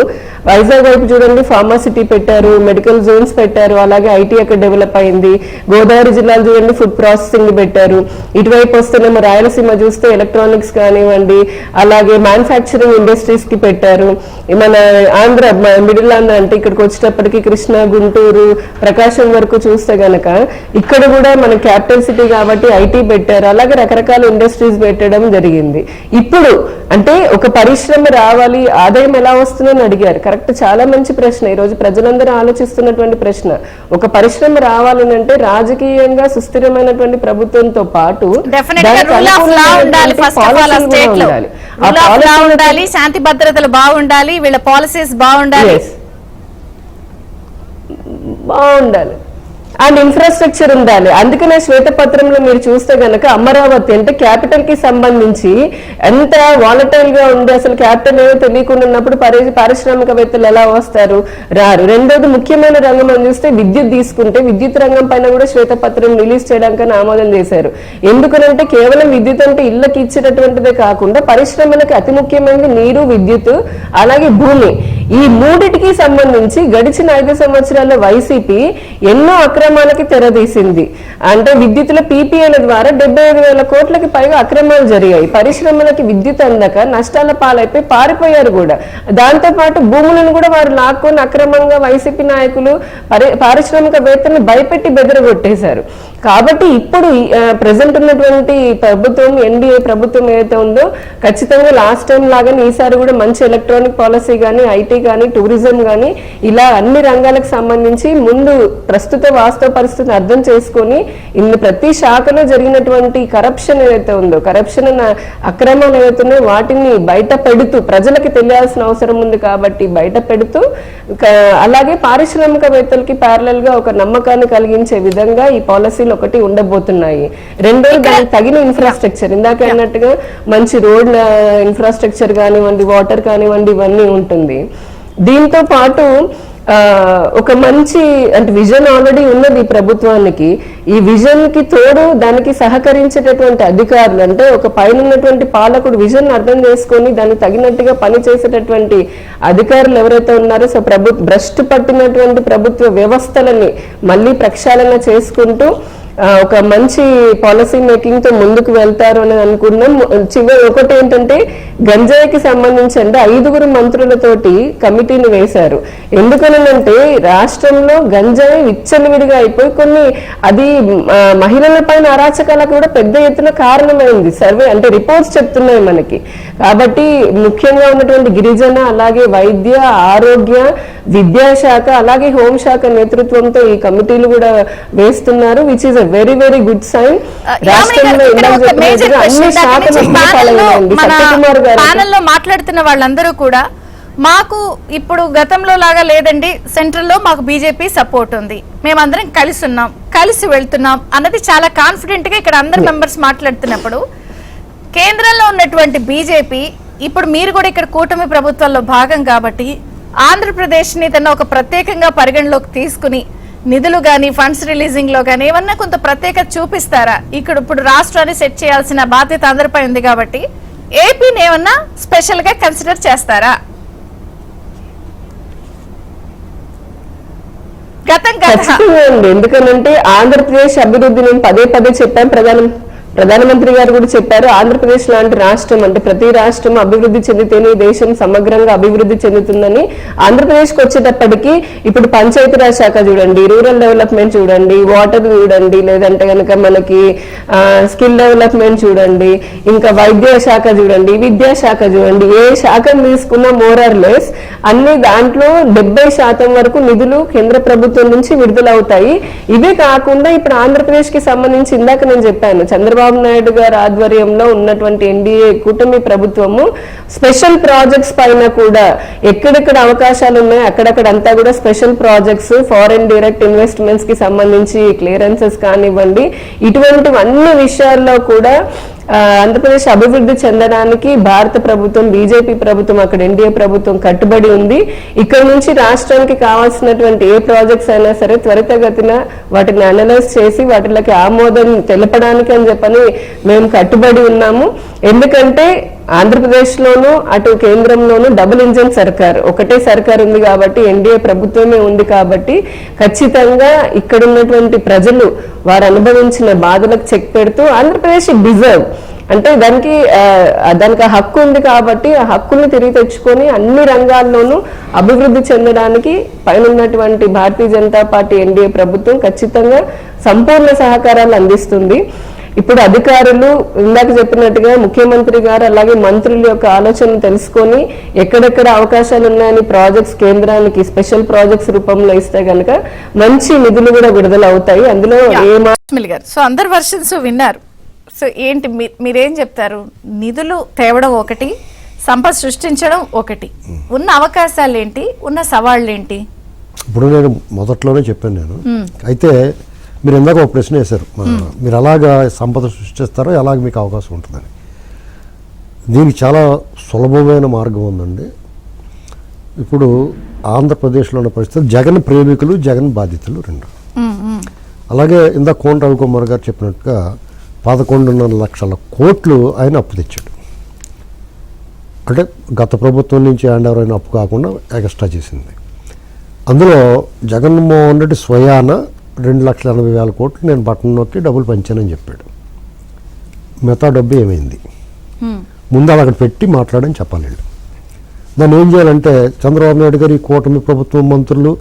వైజాగ్ వైపు చూడండి ఫార్మాసిటీ పెట్టారు, మెడికల్ జోన్స్ పెట్టారు, అలాగే ఐటీ అక్కడ డెవలప్ అయింది. గోదావరి జిల్లాలో చూడండి ఫుడ్ ప్రాసెసింగ్ పెట్టారు. ఇటువైపు వస్తేనేమో రాయలసీమ చూస్తే ఎలక్ట్రానిక్స్ కానివ్వండి, అలాగే మ్యానుఫ్యాక్చరింగ్ ఇండస్ట్రీస్ కి పెట్టారు. మన ఆంధ్ర మిడిల్ ఆంధ్ర అంటే ఇక్కడికి వచ్చేటప్పటికి కృష్ణా, గుంటూరు, ప్రకాశం వరకు చూస్తే గనక ఇక్కడ కూడా మన క్యాపిటల్ సిటీ కాబట్టి ఐటీ పెట్టారు. అలాగే రకరకాల ఇండస్ట్రీస్ పెట్టడం జరిగింది. ఇప్పుడు అంటే ఒక పరిశ్రమ రావాలి, ఆదాయం ఎలా వస్తుందని అడిగారు. కరెక్ట్, చాలా మంచి ప్రశ్న. ఈ రోజు ప్రజలందరూ ఆలోచిస్తున్నటువంటి ప్రశ్న. ఒక పరిశ్రమ రావాలని అంటే రాజకీయంగా సుస్థిరమైనటువంటి ప్రభుత్వంతో పాటు శాంతి భద్రతలు బాగుండాలి, వీళ్ళ పాలసీస్ బాగుండాలి అండ్ ఇన్ఫ్రాస్ట్రక్చర్ ఉండాలి. అందుకనే శ్వేతపత్రంలో మీరు చూస్తే గనక అమరావతి అంటే క్యాపిటల్ కి సంబంధించి ఎంత వాలటైల్ గా ఉంది, అసలు క్యాపిటల్ ఏమో తెలియకుండా ఉన్నప్పుడు పారిశ్రామికవేత్తలు ఎలా వస్తారు, రారు. రెండోది ముఖ్యమైన రంగం అని చూస్తే విద్యుత్ తీసుకుంటే విద్యుత్ రంగం పైన కూడా శ్వేతపత్రం రిలీజ్ చేయడానికి ఆమోదం చేశారు. ఎందుకనంటే కేవలం విద్యుత్ అంటే ఇళ్లకి ఇచ్చేటటువంటిదే కాకుండా పరిశ్రమలకు అతి ముఖ్యమైనది నీరు, విద్యుత్, అలాగే భూమి. ఈ మూడిటికి సంబంధించి గడిచిన 5 సంవత్సరాల వైసీపీ ఎన్నో అక్రమాలకి తెరదీసింది. అంటే విద్యుత్తుల పీపీఏల ద్వారా 75,000 కోట్లకి పైగా అక్రమాలు జరిగాయి. పరిశ్రమలకి విద్యుత్ అందక నష్టాల పాలైపోయి పారిపోయారు కూడా. దాంతో పాటు భూములను కూడా వారు లాక్కొని అక్రమంగా వైసీపీ నాయకులు పారిశ్రామికవేత్తలను భయపెట్టి బెదరగొట్టేశారు. కాబట్టి ఇప్పుడు ప్రెసెంట్ ఉన్నటువంటి ప్రభుత్వం, ఎన్డీఏ ప్రభుత్వం ఏదైతే ఉందో ఖచ్చితంగా లాస్ట్ టైం లాగానే ఈసారి కూడా మంచి ఎలక్ట్రానిక్ పాలసీ కానీ, ఐటీ కానీ, టూరిజం కానీ ఇలా అన్ని రంగాలకు సంబంధించి ముందు ప్రస్తుత వాస్తవ పరిస్థితిని అర్థం చేసుకొని ప్రతి శాఖలో జరిగినటువంటి కరప్షన్ ఏదైతే ఉందో, కరప్షన్ అక్రమాలు ఏదైతే ఉన్నాయో వాటిని బయట పెడుతూ, ప్రజలకి తెలియాల్సిన అవసరం ఉంది కాబట్టి బయట పెడుతూ, అలాగే పారిశ్రామికవేత్తలకి ప్యారలల్ గా ఒక నమ్మకాన్ని కలిగించే విధంగా ఈ పాలసీలు ఒకటి ఉండబోతున్నాయి. రెండోది దానికి తగిన ఇన్ఫ్రాస్ట్రక్చర్, ఇందాక అన్నట్టుగా మంచి రోడ్ల ఇన్ఫ్రాస్ట్రక్చర్ కానివ్వండి, వాటర్ కానివ్వండి, ఇవన్నీ ఉంటుంది. దీంతో పాటు ఒక మంచి అంటే విజన్ ఆల్రెడీ ఉన్నది ఈ ప్రభుత్వానికి. ఈ విజన్ కి తోడు దానికి సహకరించేటటువంటి అధికారులు, అంటే ఒక పైన ఉన్నటువంటి పాలకుడు విజన్ అర్థం చేసుకొని దానికి తగినట్టుగా పనిచేసేటటువంటి అధికారులు ఎవరైతే ఉన్నారో, సో భ్రష్టు పట్టినటువంటి ప్రభుత్వ వ్యవస్థలని మళ్ళీ ప్రక్షాళన చేసుకుంటూ ఒక మంచి పాలసీ మేకింగ్ తో ముందుకు వెళ్తారు అని అనుకున్నాం. చివరి ఒకటి ఏంటంటే గంజాయికి సంబంధించి అంటే 5 మంత్రులతోటి కమిటీని వేశారు. ఎందుకనంటే రాష్ట్రంలో గంజాయి విచ్చలవిడిగా అయిపోయి కొన్ని అది మహిళల పైన అరాచకాలకు కూడా పెద్ద ఎత్తున కారణమైంది. సర్వే అంటే రిపోర్ట్స్ చెప్తున్నాయి మనకి. కాబట్టి ముఖ్యంగా ఉన్నటువంటి గిరిజన, అలాగే వైద్య, ఆరోగ్య, విద్యాశాఖ, అలాగే హోంశాఖ నేతృత్వంతో ఈ కమిటీలు కూడా వేస్తున్నారు, which is very very good sign. రాష్ట్రంలో ప్యానెల్లో మాట్లాడుతున్న వాళ్ళందరూ కూడా మాకు ఇప్పుడు గతంలో లాగా లేదండి, సెంట్రల్లో మాకు బీజేపీ సపోర్ట్ ఉంది, మేమందరం కలిసి ఉన్నాం, కలిసి వెళ్తున్నాం అన్నది చాలా కాన్ఫిడెంట్ గా ఇక్కడ అందరు మెంబర్స్ మాట్లాడుతున్నప్పుడు, కేంద్రంలో ఉన్నటువంటి బీజేపీ ఇప్పుడు మీరు కూడా ఇక్కడ కూటమి ప్రభుత్వంలో భాగం కాబట్టి ఆంధ్రప్రదేశ్ని తన ఒక ప్రత్యేకంగా పరిగణలోకి తీసుకుని నిధులు కానీ ఫండ్స్ రిలీజింగ్ లో కానీ ఏమన్నా కొంత ప్రత్యేకత చూపిస్తారా? ఇక్కడ ఇప్పుడు రాష్ట్రాన్ని సెట్ చేయాల్సిన బాధ్యత అందరిపై ఉంది కాబట్టి ఏపీని ఏమన్నా స్పెషల్ గా కన్సిడర్ చేస్తారా? ఖచ్చితంగా అండి. ఎందుకనంటే ఆంధ్రప్రదేశ్ అభివృద్ధి నేను పదే పదే చెప్పాను, ప్రధానమంత్రి గారు కూడా చెప్పారు, ఆంధ్రప్రదేశ్ లాంటి రాష్ట్రం అంటే ప్రతి రాష్ట్రం అభివృద్ధి చెందితేనే దేశం సమగ్రంగా అభివృద్ధి చెందుతుందని. ఆంధ్రప్రదేశ్కి వచ్చేటప్పటికి ఇప్పుడు పంచాయతీరాజ్ శాఖ చూడండి, రూరల్ డెవలప్మెంట్ చూడండి, వాటర్ చూడండి, లేదంటే కనుక మనకి స్కిల్ డెవలప్మెంట్ చూడండి, ఇంకా వైద్య శాఖ చూడండి, విద్యాశాఖ చూడండి, ఏ శాఖను తీసుకున్నా మోర్ ఆర్ లెస్ అన్ని దాంట్లో 70% వరకు నిధులు కేంద్ర ప్రభుత్వం నుంచి విడుదలవుతాయి. ఇవే కాకుండా ఇప్పుడు ఆంధ్రప్రదేశ్ కి సంబంధించి ఇందాక నేను చెప్పాను, చంద్రబాబు నాయుడు గారి ఆధ్వర్యంలో ఉన్నటువంటి ఎన్డీఏ కూటమి ప్రభుత్వము స్పెషల్ ప్రాజెక్ట్స్ పైన కూడా ఎక్కడెక్కడ అవకాశాలు ఉన్నాయో అక్కడక్కడ అంతా కూడా special projects, foreign direct investments కి సంబంధించి క్లియరెన్సెస్ కానివ్వండి, ఇటువంటి అన్ని విషయాల్లో కూడా ఆంధ్రప్రదేశ్ అభివృద్ధి చెందడానికి భారత ప్రభుత్వం, బీజేపీ ప్రభుత్వం, అక్కడ ఎన్డీఏ ప్రభుత్వం కట్టుబడి ఉంది. ఇక్కడ నుంచి రాష్ట్రానికి కావాల్సినటువంటి ఏ ప్రాజెక్ట్స్ అయినా సరే త్వరితగతిన వాటిని అనలైజ్ చేసి వాటికి ఆమోదం తెలపడానికి అని చెప్పని మేము కట్టుబడి ఉన్నాము. ఎందుకంటే ఆంధ్రప్రదేశ్ లోను అటు కేంద్రంలోను డబుల్ ఇంజన్ సర్కార్, ఒకటే సర్కార్ ఉంది కాబట్టి, ఎన్డీఏ ప్రభుత్వమే ఉంది కాబట్టి ఖచ్చితంగా ఇక్కడ ఉన్నటువంటి ప్రజలు వారు అనుభవించిన బాధలకు చెక్ పెడుతూ ఆంధ్రప్రదేశ్ డిజర్వ్ అంటే దానికి హక్కు ఉంది కాబట్టి ఆ హక్కుల్ని తిరిగి తెచ్చుకొని అన్ని రంగాల్లోనూ అభివృద్ధి చెందడానికి పైన ఉన్నటువంటి భారతీయ జనతా పార్టీ ఎన్డీఏ ప్రభుత్వం ఖచ్చితంగా సంపూర్ణ సహకారాలు అందిస్తుంది. ఇప్పుడు అధికారులు ఇందాక చెప్పినట్టుగా ముఖ్యమంత్రి గారు అలాగే మంత్రుల యొక్క ఆలోచనలు తెలుసుకొని ఎక్కడెక్కడ అవకాశాలు ఉన్నాయని ప్రాజెక్ట్స్ కేంద్రానికి స్పెషల్ ప్రాజెక్ట్స్ రూపంలో ఇస్తే గనక మంచి నిధులు కూడా విడుదల అవుతాయి. అందులో సో అందరు వర్షన్స్ విన్నారు. సో ఏంటి మీరేం చెప్తారు? నిధులు తేవడం ఒకటి, సంపద సృష్టించడం ఒకటి, ఉన్న అవకాశాలు ఏంటి, ఉన్న సవాళ్ళు ఏంటి? ఇప్పుడు నేను మొదట్లోనే చెప్పాను నేను. అయితే మీరు ఇందాక ఒక ప్రశ్న వేశారు, మీరు అలాగా సంపద సృష్టిస్తారో ఎలాగ మీకు అవకాశం ఉంటుందని. దీనికి చాలా సులభమైన మార్గం ఉందండి. ఇప్పుడు ఆంధ్రప్రదేశ్లో ఉన్న పరిస్థితి జగన్ ప్రేమికులు, జగన్ బాధితులు రెండు. అలాగే ఇందాక కోన రవికుమార్ గారు చెప్పినట్టుగా 11.5 లక్షల కోట్లు ఆయన అప్పు తెచ్చాడు. అంటే గత ప్రభుత్వం నుంచి హ్యాండ్ ఓవర్ అయిన అప్పు కాకుండా ఎక్స్ట్రా చేసింది. అందులో జగన్మోహన్ రెడ్డి స్వయాన 2,80,000 కోట్లు నేను బటన్ నొక్కి డబ్బులు పంచానని చెప్పాడు. మిగతా డబ్బు ఏమైంది? ముందు అలా అక్కడ పెట్టి మాట్లాడని చెప్పాలి. దాన్ని ఏం చేయాలంటే చంద్రబాబు నాయుడు గారు, ఈ కూటమి ప్రభుత్వం మంత్రులు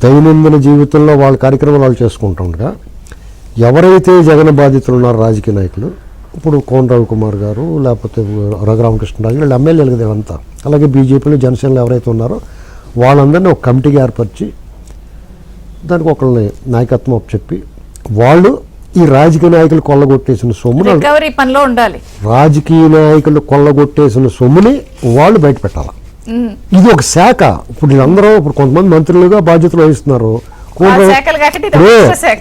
దైనందిన జీవితంలో వాళ్ళ కార్యక్రమాలు వాళ్ళు చేసుకుంటుండగా ఎవరైతే జగన్ బాధితులు ఉన్నారో రాజకీయ నాయకులు, ఇప్పుడు కోన రవికుమార్ గారు లేకపోతే రఘురామకృష్ణరాజు వీళ్ళు ఎమ్మెల్యేలు కదా ఇవంతా, అలాగే బీజేపీలో జనసేనలో ఎవరైతే ఉన్నారో వాళ్ళందరినీ ఒక కమిటీకి ఏర్పరిచి దానికి ఒకళ్ళని నాయకత్వం చెప్పి వాళ్ళు ఈ రాజకీయ నాయకులు కొల్లగొట్టేసిన సొమ్ముని పనిలో ఉండాలి. రాజకీయ నాయకులు కొల్లగొట్టేసిన సొమ్ముని వాళ్ళు బయట పెట్టాలి. ఇది ఒక శాఖ. ఇప్పుడు వీళ్ళందరూ ఇప్పుడు కొంతమంది మంత్రులుగా బాధ్యతలు వహిస్తున్నారు.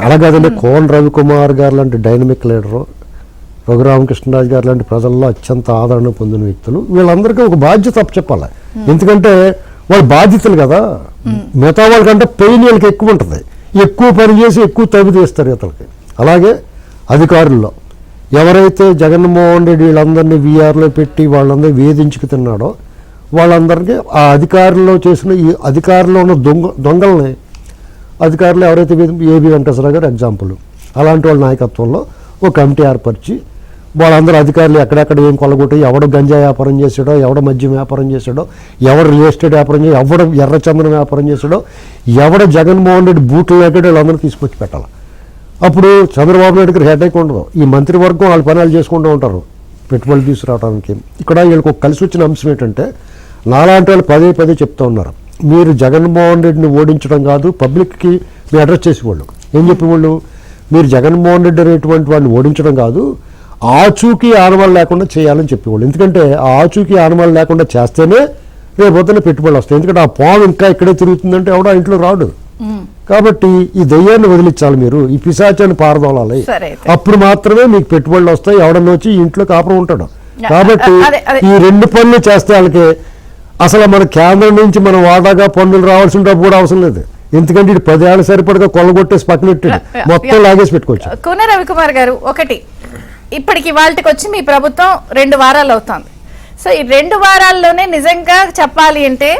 అలా కాదండి, కోన రవికుమార్ గారు లాంటి డైనమిక్ లీడరు, రఘురామకృష్ణరాజు గారు లాంటి ప్రజల్లో అత్యంత ఆదరణ పొందిన వ్యక్తులు, వీళ్ళందరికీ ఒక బాధ్యత చెప్పాలి. ఎందుకంటే వాళ్ళు బాధ్యతలు కదా. మిగతా వాళ్ళకంటే పెయిన్ వీళ్ళకి ఎక్కువ ఉంటుంది. ఎక్కువ పని చేసి ఎక్కువ తవ్వి తీస్తారు ఇతరులకి. అలాగే అధికారుల్లో ఎవరైతే జగన్మోహన్ రెడ్డి వీళ్ళందరినీ వీఆర్లో పెట్టి వాళ్ళందరూ వేధించుకు తిన్నాడో వాళ్ళందరికీ ఆ అధికారుల్లో చేసిన ఈ అధికారుల్లో ఉన్న దొంగల్ని అధికారులు ఎవరైతే ఏబి వెంకటేశ్వరరావు గారు ఎగ్జాంపుల్, అలాంటి వాళ్ళ నాయకత్వంలో ఒక కమిటీ ఏర్పరిచి వాళ్ళందరూ అధికారులు ఎక్కడెక్కడ ఏం కొల్లగొట్టి, ఎవడ గంజా వ్యాపారం చేసాడో, ఎవడ మద్యం వ్యాపారం చేసాడో, ఎవడ రియల్ ఎస్టేట్ వ్యాపారం చేసి, ఎవడ ఎర్రచందనం వ్యాపారం చేసాడో, ఎవడ జగన్మోహన్ రెడ్డి బూట్లు లేకపోతే వీళ్ళందరూ తీసుకొచ్చి పెట్టాలి. అప్పుడు చంద్రబాబు నాయుడు గారికి హెడేక్ ఉండదు. ఈ మంత్రివర్గం వాళ్ళ పనులు చేసుకుంటూ ఉంటారు పెట్టుబడులు తీసుకురావడానికి. ఇక్కడ వీళ్ళకి ఒక కలిసి వచ్చిన అంశం ఏంటంటే, నాలాంటి వాళ్ళు పదే పదే చెప్తూ ఉన్నారు, మీరు జగన్మోహన్ రెడ్డిని ఓడించడం కాదు, పబ్లిక్కి మీరు అడ్రస్ చేసేవాళ్ళు ఏం చెప్పేవాళ్ళు, మీరు జగన్మోహన్ రెడ్డి అనేటువంటి వాడిని ఓడించడం కాదు, ఆచూకీ ఆనవాళ్ళు లేకుండా చేయాలని చెప్పేవాళ్ళు. ఎందుకంటే ఆ ఆచూకీ ఆనవాళ్ళు లేకుండా చేస్తేనే రేపు పొద్దున్న పెట్టుబడులు వస్తాయి. ఎందుకంటే ఆ పాము ఇంకా ఇక్కడే తిరుగుతుందంటే ఎవడో ఇంట్లో రాడు. కాబట్టి ఈ దయ్యాన్ని వదిలించాలి, మీరు ఈ పిశాచాన్ని పారదోలాలి. సరే అయితే. అప్పుడు మాత్రమే మీకు పెట్టుబడులు వస్తాయి, ఎవడన్నా వచ్చి ఈ ఇంట్లో కాపురం ఉంటాడు. కాబట్టి అదే. ఈ 2 పనులు చేస్తే వాళ్ళకి అసలు మన కేంద్రం నుంచి మనం వాటాగా పన్నులు రావాల్సిన డబ్బు కూడా అవసరం లేదు. ఎందుకంటే ఇది 10 ఏళ్ళ సరిపడగా కొల్లగొట్టేసి పక్కన పెట్టాడు, మొత్తం లాగేసి పెట్టుకోవచ్చు. కూన రవికుమార్ గారు, ఒకటి ఇప్పటికి వాళ్ళకి వచ్చి మీ ప్రభుత్వం 2 వారాలు అవుతుంది. సో ఈ 2 వారాల్లోనే నిజంగా చెప్పాలి అంటే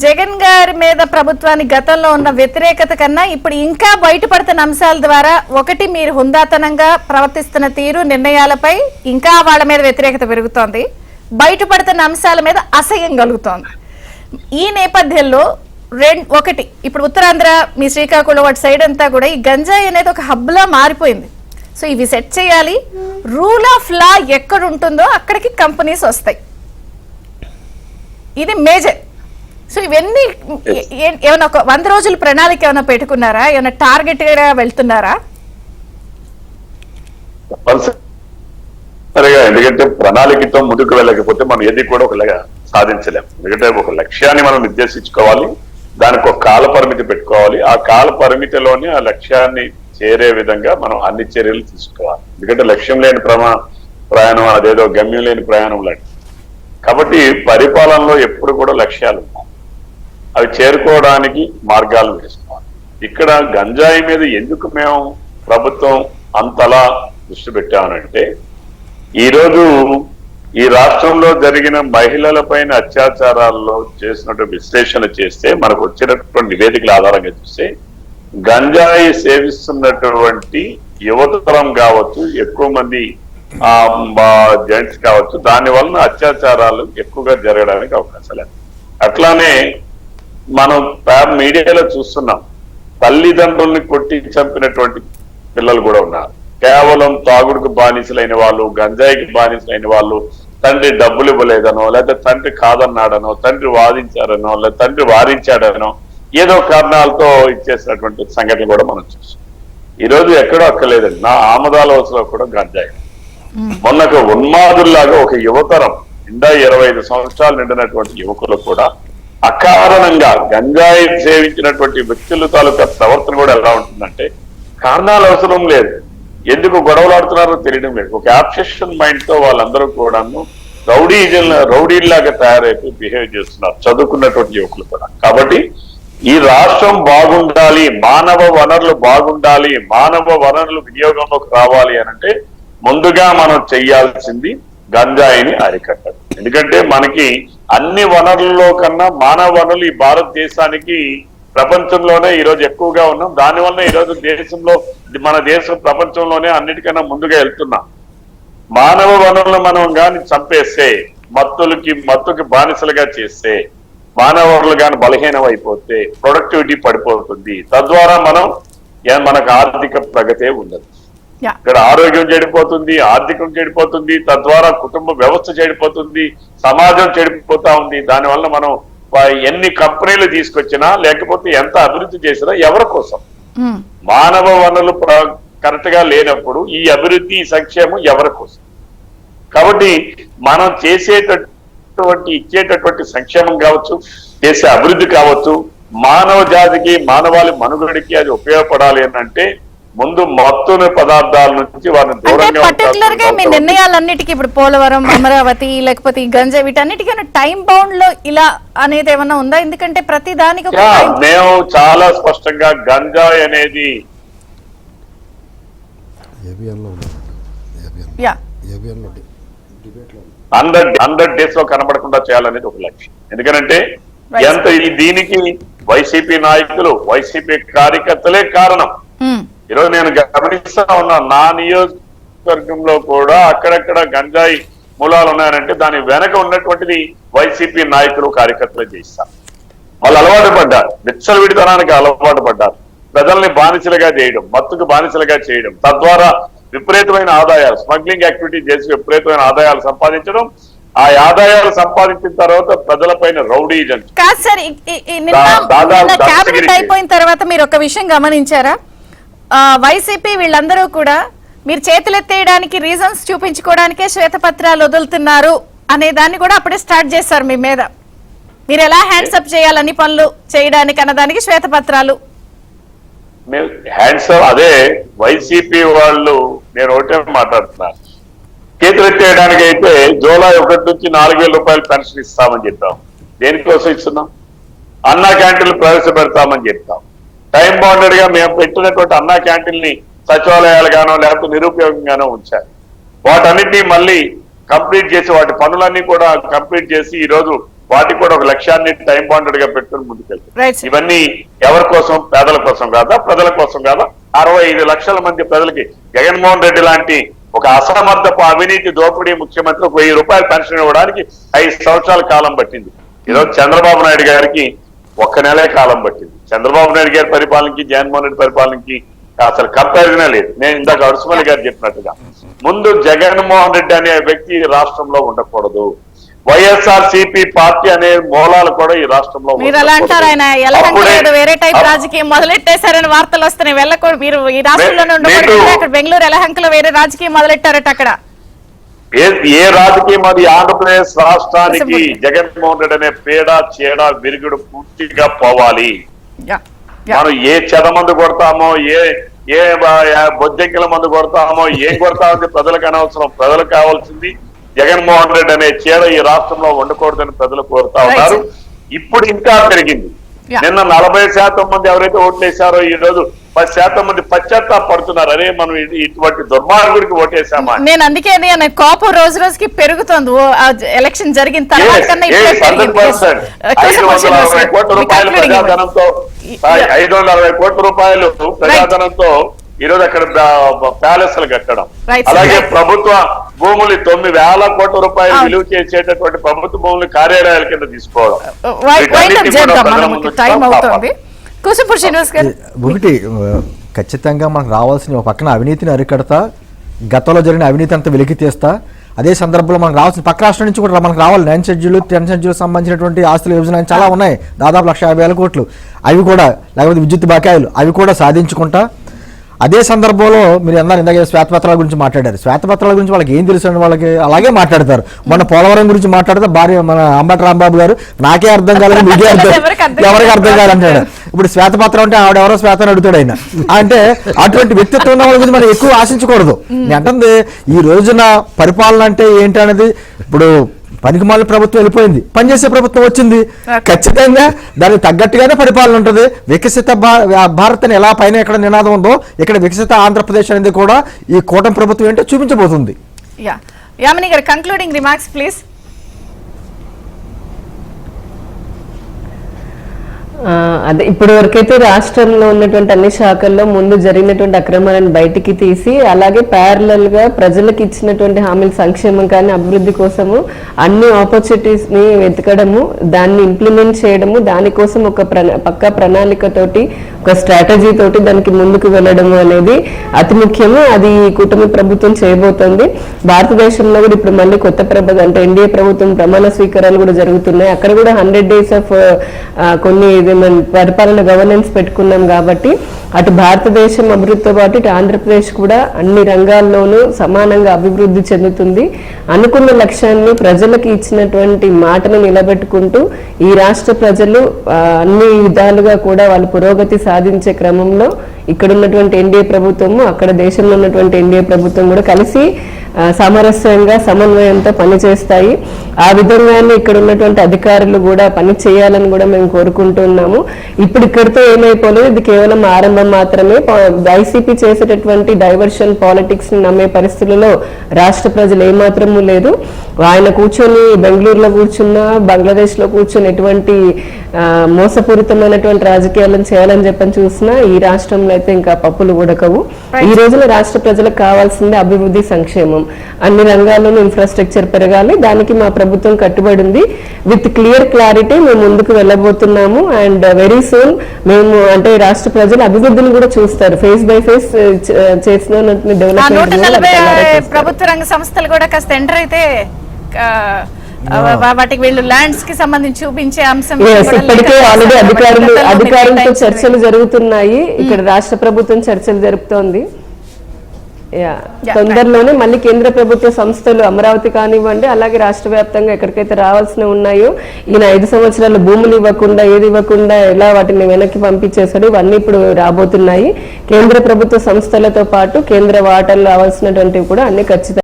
జగన్ గారి మీద ప్రభుత్వానికి గతంలో ఉన్న వ్యతిరేకత కన్నా ఇప్పుడు ఇంకా బయటపడుతున్న అంశాల ద్వారా, ఒకటి మీరు హుందాతనంగా ప్రవర్తిస్తున్న తీరు, నిర్ణయాలపై ఇంకా వాళ్ళ మీద వ్యతిరేకత పెరుగుతోంది, బయటపడుతున్న అంశాల మీద అసహ్యం కలుగుతోంది. ఈ నేపథ్యంలో ఒకటి ఇప్పుడు ఉత్తరాంధ్ర, మీ శ్రీకాకుళం వాటి సైడ్ అంతా కూడా ఈ గంజాయి అనేది ఒక హబ్లా మారిపోయింది. సో ఇవి సెట్ చేయాలి, రూల్ ఆఫ్ లా ఎక్కడ ఉంటుందో అక్కడికి కంపెనీస్ వస్తాయి, ఇది మేజర్. సో ఇవన్నీ ఏమైనా ఒక 100 రోజుల ప్రణాళిక ఏమైనా పెట్టుకున్నారా, ఏమైనా టార్గెట్ గా వెళ్తున్నారా? సరిగా, ఎందుకంటే ప్రణాళికతో ముందుకు వెళ్ళకపోతే మనం ఏది కూడా ఒకలాగా సాధించలేము. ఎందుకంటే ఒక లక్ష్యాన్ని మనం నిర్దేశించుకోవాలి, దానికి ఒక కాల పరిమితి పెట్టుకోవాలి, ఆ కాల పరిమితిలోనే ఆ లక్ష్యాన్ని చేరే విధంగా మనం అన్ని చర్యలు తీసుకోవాలి. ఎందుకంటే లక్ష్యం లేని ప్రయాణం అదేదో గమ్యం లేని ప్రయాణం లాంటి. కాబట్టి పరిపాలనలో ఎప్పుడు కూడా లక్ష్యాలు ఉన్నాయి, అవి చేరుకోవడానికి మార్గాలు వేసుకోవాలి. ఇక్కడ గంజాయి మీద ఎందుకు మేము ప్రభుత్వం అంతలా దృష్టి పెట్టామనంటే, ఈరోజు ఈ రాష్ట్రంలో జరిగిన మహిళల పైన అత్యాచారాల్లో చేసినటువంటి విశ్లేషణ చేస్తే మనకు వచ్చినటువంటి నివేదికల ఆధారంగా చూస్తే గంజాయి సేవిస్తున్నటువంటి యువతరం కావచ్చు, ఎక్కువ మంది జెంట్స్ కావచ్చు, దాని వలన అత్యాచారాలు ఎక్కువగా జరగడానికి అవకాశాలు. అట్లానే మనం మీడియాలో చూస్తున్నాం, తల్లిదండ్రుల్ని కొట్టి చంపినటువంటి పిల్లలు కూడా ఉన్నారు. కేవలం తాగుడుకు బానిసలైన వాళ్ళు, గంజాయికి బానిసలైన వాళ్ళు, తండ్రి డబ్బులు ఇవ్వలేదనో, లేకపోతే తండ్రి కాదన్నాడనో, తండ్రి వాదించారనో, లేదా తండ్రి వారించాడనో, ఏదో కారణాలతో ఇచ్చేసినటువంటి సంఘటన కూడా మనం చూస్తాం. ఈరోజు ఎక్కడో అక్కర్లేదండి, నా ఆమదాల వలసలో కూడా గంజాయి మొన్నకు ఉన్మాదుల్లాగా ఒక యువతరం 25 సంవత్సరాలు నిండినటువంటి యువకులు కూడా అకారణంగా గంజాయి సేవించినటువంటి వ్యక్తుల తాలూకా ప్రవర్తన కూడా ఎలా ఉంటుందంటే, కారణాలు అవసరం లేదు, ఎందుకు గొడవలాడుతున్నారో తెలియడం లేదు, ఒక అబ్సెషన్ మైండ్ తో వాళ్ళందరూ కూడాను రౌడీలాగా తయారైపోయి బిహేవ్ చేస్తున్నారు, చదువుకున్నటువంటి యువకులు కూడా. కాబట్టి ఈ రాష్ట్రం బాగుండాలి, మానవ వనరులు బాగుండాలి, మానవ వనరులు వినియోగంలోకి రావాలి అనంటే ముందుగా మనం చెయ్యాల్సింది గంజాయిని అరికట్టడం. ఎందుకంటే మనకి అన్ని వనరుల్లో కన్నా మానవ వనరులు ఈ భారతదేశానికి ప్రపంచంలోనే ఈరోజు ఎక్కువగా ఉన్నాం. దానివల్ల ఈరోజు దేశంలో మన దేశం ప్రపంచంలోనే అన్నిటికన్నా ముందుగా వెళ్తున్నాం. మానవ వనరులు మనం కానీ చంపేస్తే, మత్తుకి బానిసలుగా చేస్తే, మానవ వనరులు కానీ బలహీనం అయిపోతే ప్రొడక్టివిటీ పడిపోతుంది, తద్వారా మనకు ఆర్థిక ప్రగతే ఉండదు. ఇక్కడ ఆరోగ్యం చెడిపోతుంది, ఆర్థికం చెడిపోతుంది, తద్వారా కుటుంబ వ్యవస్థ చెడిపోతుంది, సమాజం చెడిపోతా ఉంది. దానివల్ల మనం ఎన్ని కంపెనీలు తీసుకొచ్చినా, లేకపోతే ఎంత అభివృద్ధి చేసినా ఎవరి కోసం? మానవ వనరులు కరెక్ట్ గా లేనప్పుడు ఈ అభివృద్ధి, సంక్షేమం ఎవరి కోసం? కాబట్టి మనం ఇచ్చేటటువంటి సంక్షేమం కావచ్చు, చేసే అభివృద్ధి కావచ్చు, మానవ జాతికి, మానవాళి మనుగడికి అది ఉపయోగపడాలి అని అంటే ముందు మత్తుని పదార్థాల నుంచి వారిని దూరంగా. పర్టికులర్ గా మీ నిర్ణయాలన్నిటికీ ఇప్పుడు పోలవరం, అమరావతి, లేకపోతే ఈ గంజా, వీటన్నిటికీ టైం బౌండ్ లో ఇలా అనేది ఏమన్నా ఉందా? ఎందుకంటే ప్రతి దానికి మేము చాలా స్పష్టంగా గంజాయి అనేది 100 days లో కనబడకుండా చేయాలనేది ఒక లక్ష్యం. ఎందుకంటే దీనికి వైసీపీ నాయకులు, వైసీపీ కార్యకర్తలే కారణం. ఈరోజు నేను గమనిస్తా ఉన్నా, నా నియోజకవర్గంలో కూడా అక్కడక్కడ గంజాయి మూలాలు ఉన్నాయంటే దాని వెనక ఉన్నటువంటిది వైసీపీ నాయకులు, కార్యకర్తలు చేస్తారు. వాళ్ళు అలవాటు పడ్డారు, విచ్చలవిడితనానికి అలవాటు పడ్డారు, ప్రజల్ని బానిసలుగా చేయడం, మత్తుకు బానిసలుగా చేయడం, తద్వారా విపరీతమైన ఆదాయాలు, స్మగ్లింగ్ యాక్టివిటీ చేసి విపరీతమైన ఆదాయాలు సంపాదించడం. ఆ ఆదాయాలు సంపాదించిన తర్వాత ప్రజలపైన రౌడీజం. కాదు సార్, క్యాబినెట్ అయిపోయిన తర్వాత మీరు ఒక విషయం గమనించారా? వైసీపీ వీళ్ళందరూ కూడా మీరు చేతులెత్తేయడానికి రీజన్స్ చూపించుకోవడానికే శ్వేతపత్రాలు వదులుతున్నారు అనే దాన్ని కూడా అప్పుడే స్టార్ట్ చేశారు మీ మీద. మీరు ఎలా హ్యాండ్సప్ చేయాలని పనులు చేయడానికి అన్నదానికి శ్వేతపత్రాలు మేము హ్యాండ్స్ అదే వైసీపీ వాళ్ళు, నేను ఒకటే మాట్లాడుతున్నాను, చేతులెత్తేయడానికి అయితే జూలై 1 నుంచి 4,000 రూపాయలు పెన్షన్ ఇస్తామని చెప్పాం. దేనికోసం ఇస్తున్నాం? అన్నా క్యాంటీన్లు ప్రవేశపెడతామని చెప్తాం. టైం బౌండెడ్ గా మేము పెట్టినటువంటి అన్నా క్యాంటీన్ని సచివాలయాలుగానో లేకపోతే నిరుపయోగంగానో ఉంచారు. వాటన్నిటినీ మళ్ళీ కంప్లీట్ చేసి వాటి పనులన్నీ కూడా కంప్లీట్ చేసి ఈ రోజు వాటికి కూడా ఒక లక్ష్యాన్ని టైం బౌండెడ్ గా పెట్టుకుని ముందుకెళ్తాం. ఇవన్నీ ఎవరి కోసం? పేదల కోసం కాదా, ప్రజల కోసం కాదా? 65 లక్షల మంది ప్రజలకి జగన్మోహన్ రెడ్డి లాంటి ఒక అసమర్థపు అవినీతి దోపిడీ ముఖ్యమంత్రికి 1000 రూపాయల పెన్షన్ ఇవ్వడానికి 5 సంవత్సరాల కాలం పట్టింది. ఈరోజు చంద్రబాబు నాయుడు గారికి 1 నెలే కాలం పట్టింది. చంద్రబాబు నాయుడు గారి పరిపాలనకి జగన్మోహన్ రెడ్డి పరిపాలనకి అసలు కంపారిజనే లేదు. నేను ఇందాక అరుసుమల్లి గారు చెప్పినట్టుగా ముందు జగన్మోహన్ రెడ్డి అనే వ్యక్తి ఈ రాష్ట్రంలో ఉండకూడదు. వైఎస్ఆర్సీపీ పార్టీ అనే మూలాలు కూడా ఈ రాష్ట్రంలో మీరు ఎలా అంటారు? ఆయన ఎల్లకంటే వేరే టైప్ రాజకీయం మొదలెట్టేశారని వార్తలు వస్తున్నాయి. వెళ్ళకూడదు, మీరు ఈ రాష్ట్రంలోనే ఉండకూడదు. అక్కడ బెంగళూరు ఎలహంకలో వేరే రాజకీయం మొదలెట్టారట. అక్కడ ఏ రాజకీయం? అది ఆంధ్రప్రదేశ్ రాష్ట్రానికి జగన్మోహన్ రెడ్డి అనే పేడ చీడ విరుగుడు పూర్తిగా పోవాలి. మనం ఏ చెద మందు కొడతామో, ఏ బొజ్జంకిల మందు కొడతామో, ఏం కొడతామో ప్రజలకు అనవసరం. ప్రజలకు కావాల్సింది జగన్మోహన్ రెడ్డి అనే చీడ ఈ రాష్ట్రంలో ఉండకూడదని ప్రజలు కోరుతా ఉన్నారు. ఇప్పుడు ఇంకా పెరిగింది. నిన్న 40% మంది ఎవరైతే ఓట్లేశారో ఈ రోజు 10% మంది పశ్చాత్తాపడుతున్నారు. అరే మనం ఇటువంటి దుర్మార్గుడికి ఓటేశామా. నేను అందుకే కోపం రోజు రోజుకి పెరుగుతుంది. ఎలక్షన్ జరిగిన తర్వాత 560 కోట్ల రూపాయలు ప్రజాధనంతో 560 కోట్ల రూపాయలు ప్రజాధనంతో ఈరోజు అక్కడ ప్యాలెస్లు కట్టడం, అలాగే ప్రభుత్వ భూములు 9,000 కోట్ల రూపాయలు విలువ చేసేటటువంటి ప్రభుత్వ భూములు కార్యాలయాల కింద తీసుకోవడం. ఒకటి ఖచ్చితంగా మనకు రావాల్సిన ఒక పక్కన అవినీతిని అరికడతా, గతంలో జరిగిన అవినీతి అంతా వెలికి తీస్తా, అదే సందర్భంలో మనకు రావాల్సిన పక్క రాష్ట్రం నుంచి కూడా మనకు రావాలి 9 షెడ్యూల్ 10 షెడ్యూల్ సంబంధించినటువంటి ఆస్తుల విభజన చాలా ఉన్నాయి, దాదాపు 1,50,000 కోట్లు. అవి కూడా, లేకపోతే విద్యుత్ బకాయిలు అవి కూడా సాధించుకుంటా. అదే సందర్భంలో మీరు అన్నారు ఇందాక శ్వేతపత్రాల గురించి మాట్లాడారు. శ్వేతపత్రాల గురించి వాళ్ళకి ఏం తెలుసు అని వాళ్ళకి అలాగే మాట్లాడతారు. మన పోలవరం గురించి మాట్లాడితే భార్య మన అంబటి రాంబాబు గారు నాకే అర్థం కాలేదు, మీకే అర్థం ఎవరికి అర్థం కాదంటాడు. ఇప్పుడు శ్వేతపత్రం అంటే ఆవిడెవరో శ్వేత అని అడుగుతాడు ఆయన. అంటే అటువంటి వ్యక్తిత్వం ఉన్న వాళ్ళ గురించి మనం ఎక్కువ ఆశించకూడదు. నేను అంటుంది ఈ రోజున పరిపాలన అంటే ఏంటి అనేది, ఇప్పుడు పనికిమాల ప్రభుత్వం వెళ్ళిపోయింది, పనిచేసే ప్రభుత్వం వచ్చింది. ఖచ్చితంగా దానికి తగ్గట్టుగానే పరిపాలన ఉంటుంది. వికసిత భారత్ అని ఎలా పైన ఎక్కడ నినాదం ఉందో ఇక్కడ వికసిత ఆంధ్రప్రదేశ్ అనేది కూడా ఈ కూటమి ప్రభుత్వం ఏంటో చూపించబోతుంది. యామిని గారు కంక్లూడింగ్ రిమార్క్స్ ప్లీజ్. అదే ఇప్పటి వరకైతే రాష్ట్రంలో ఉన్నటువంటి అన్ని శాఖల్లో ముందు జరిగినటువంటి అక్రమాలను బయటికి తీసి, అలాగే ప్యారలల్ గా ప్రజలకు ఇచ్చినటువంటి హామీల సంక్షేమం కానీ అభివృద్ధి కోసము అన్ని ఆపర్చునిటీస్ ని వెతకడము, దాన్ని ఇంప్లిమెంట్ చేయడము, దానికోసం ఒక పక్కా ప్రణాళికతోటి ఒక స్ట్రాటజీ తోటి దానికి ముందుకు వెళ్ళడము అనేది అతి ముఖ్యము. అది కూటమి ప్రభుత్వం చేయబోతోంది. భారతదేశంలో కూడా ఇప్పుడు మళ్ళీ కొత్త ప్రభుత్వం అంటే ఎన్డీఏ ప్రభుత్వం ప్రమాణ స్వీకారాలు కూడా జరుగుతున్నాయి. అక్కడ కూడా 100 days ఆఫ్ కొన్ని పరిపాలన గవర్నెన్స్ పెట్టుకున్నాం కాబట్టి అటు భారతదేశం అభివృద్ధితో పాటు ఇటు ఆంధ్రప్రదేశ్ కూడా అన్ని రంగాల్లోనూ సమానంగా అభివృద్ధి చెందుతుంది. అనుకున్న లక్ష్యాన్ని ప్రజలకు ఇచ్చినటువంటి మాటను నిలబెట్టుకుంటూ ఈ రాష్ట్ర ప్రజలు అన్ని విధాలుగా కూడా వాళ్ళు పురోగతి సాధించే క్రమంలో ఇక్కడ ఉన్నటువంటి ఎన్డీఏ ప్రభుత్వము అక్కడ దేశంలో ఉన్నటువంటి ఎన్డీఏ ప్రభుత్వం కూడా కలిసి సామరస్యంగా సమన్వయంతో పనిచేస్తాయి. ఆ విధంగానే ఇక్కడ ఉన్నటువంటి అధికారులు కూడా పని చేయాలని కూడా మేము కోరుకుంటున్నాము. ఇప్పుడు ఇక్కడితో ఏమైపోలేదు, ఇది కేవలం ఆరంభం మాత్రమే. వైసీపీ చేసేటటువంటి డైవర్షన్ పాలిటిక్స్ ని నమ్మే పరిస్థితులలో రాష్ట్ర ప్రజలు ఏమాత్రము లేదు. ఆయన కూర్చొని బెంగళూరులో కూర్చున్నా, బంగ్లాదేశ్ లో కూర్చొని ఎటువంటి మోసపూరితమైనటువంటి రాజకీయాలను చేయాలని చెప్పని చూసినా ఈ రాష్ట్రంలో అయితే ఇంకా పప్పులు ఉడకవు. ఈ రోజున రాష్ట్ర ప్రజలకు కావాల్సింది అభివృద్ధి, సంక్షేమం. అన్ని రంగాల్లోనూ ఇన్ఫ్రాస్ట్రక్చర్ పెరగాలి. దానికి మా ప్రభుత్వం కట్టుబడి ఉంది. విత్ క్లియర్ క్లారిటీ మేము ముందుకు వెళ్ళబోతున్నాము. అండ్ వెరీ సూన్ మేము అంటే రాష్ట్ర ప్రజలు అభివృద్ధిని కూడా చూస్తారు. ఫేస్ బై ఫేస్ చేసిన డెవలప్మెంట్. ప్రభుత్వ రంగ సంస్థలు కూడా కాస్త ఎంటర్ అయితే వాటికి వీళ్ళు ల్యాండ్స్ కి సంబంధించి చూపించే అంశం ఇప్పటికే ఆల్రెడీ అధికారులతో చర్చలు జరుగుతున్నాయి. ఇక్కడ రాష్ట్ర ప్రభుత్వం చర్చలు జరుపుతోంది. తొందరలోనే మళ్ళీ కేంద్ర ప్రభుత్వ సంస్థలు అమరావతి కానివ్వండి, అలాగే రాష్ట్ర వ్యాప్తంగా ఎక్కడికైతే రావాల్సిన ఉన్నాయో ఈయన 5 సంవత్సరాలు భూములు ఇవ్వకుండా ఏది ఇవ్వకుండా ఎలా వాటిని వెనక్కి పంపించేశాడు, ఇవన్నీ ఇప్పుడు రాబోతున్నాయి. కేంద్ర ప్రభుత్వ సంస్థలతో పాటు కేంద్ర వాటాలు రావాల్సినటువంటివి కూడా అన్ని ఖచ్చితంగా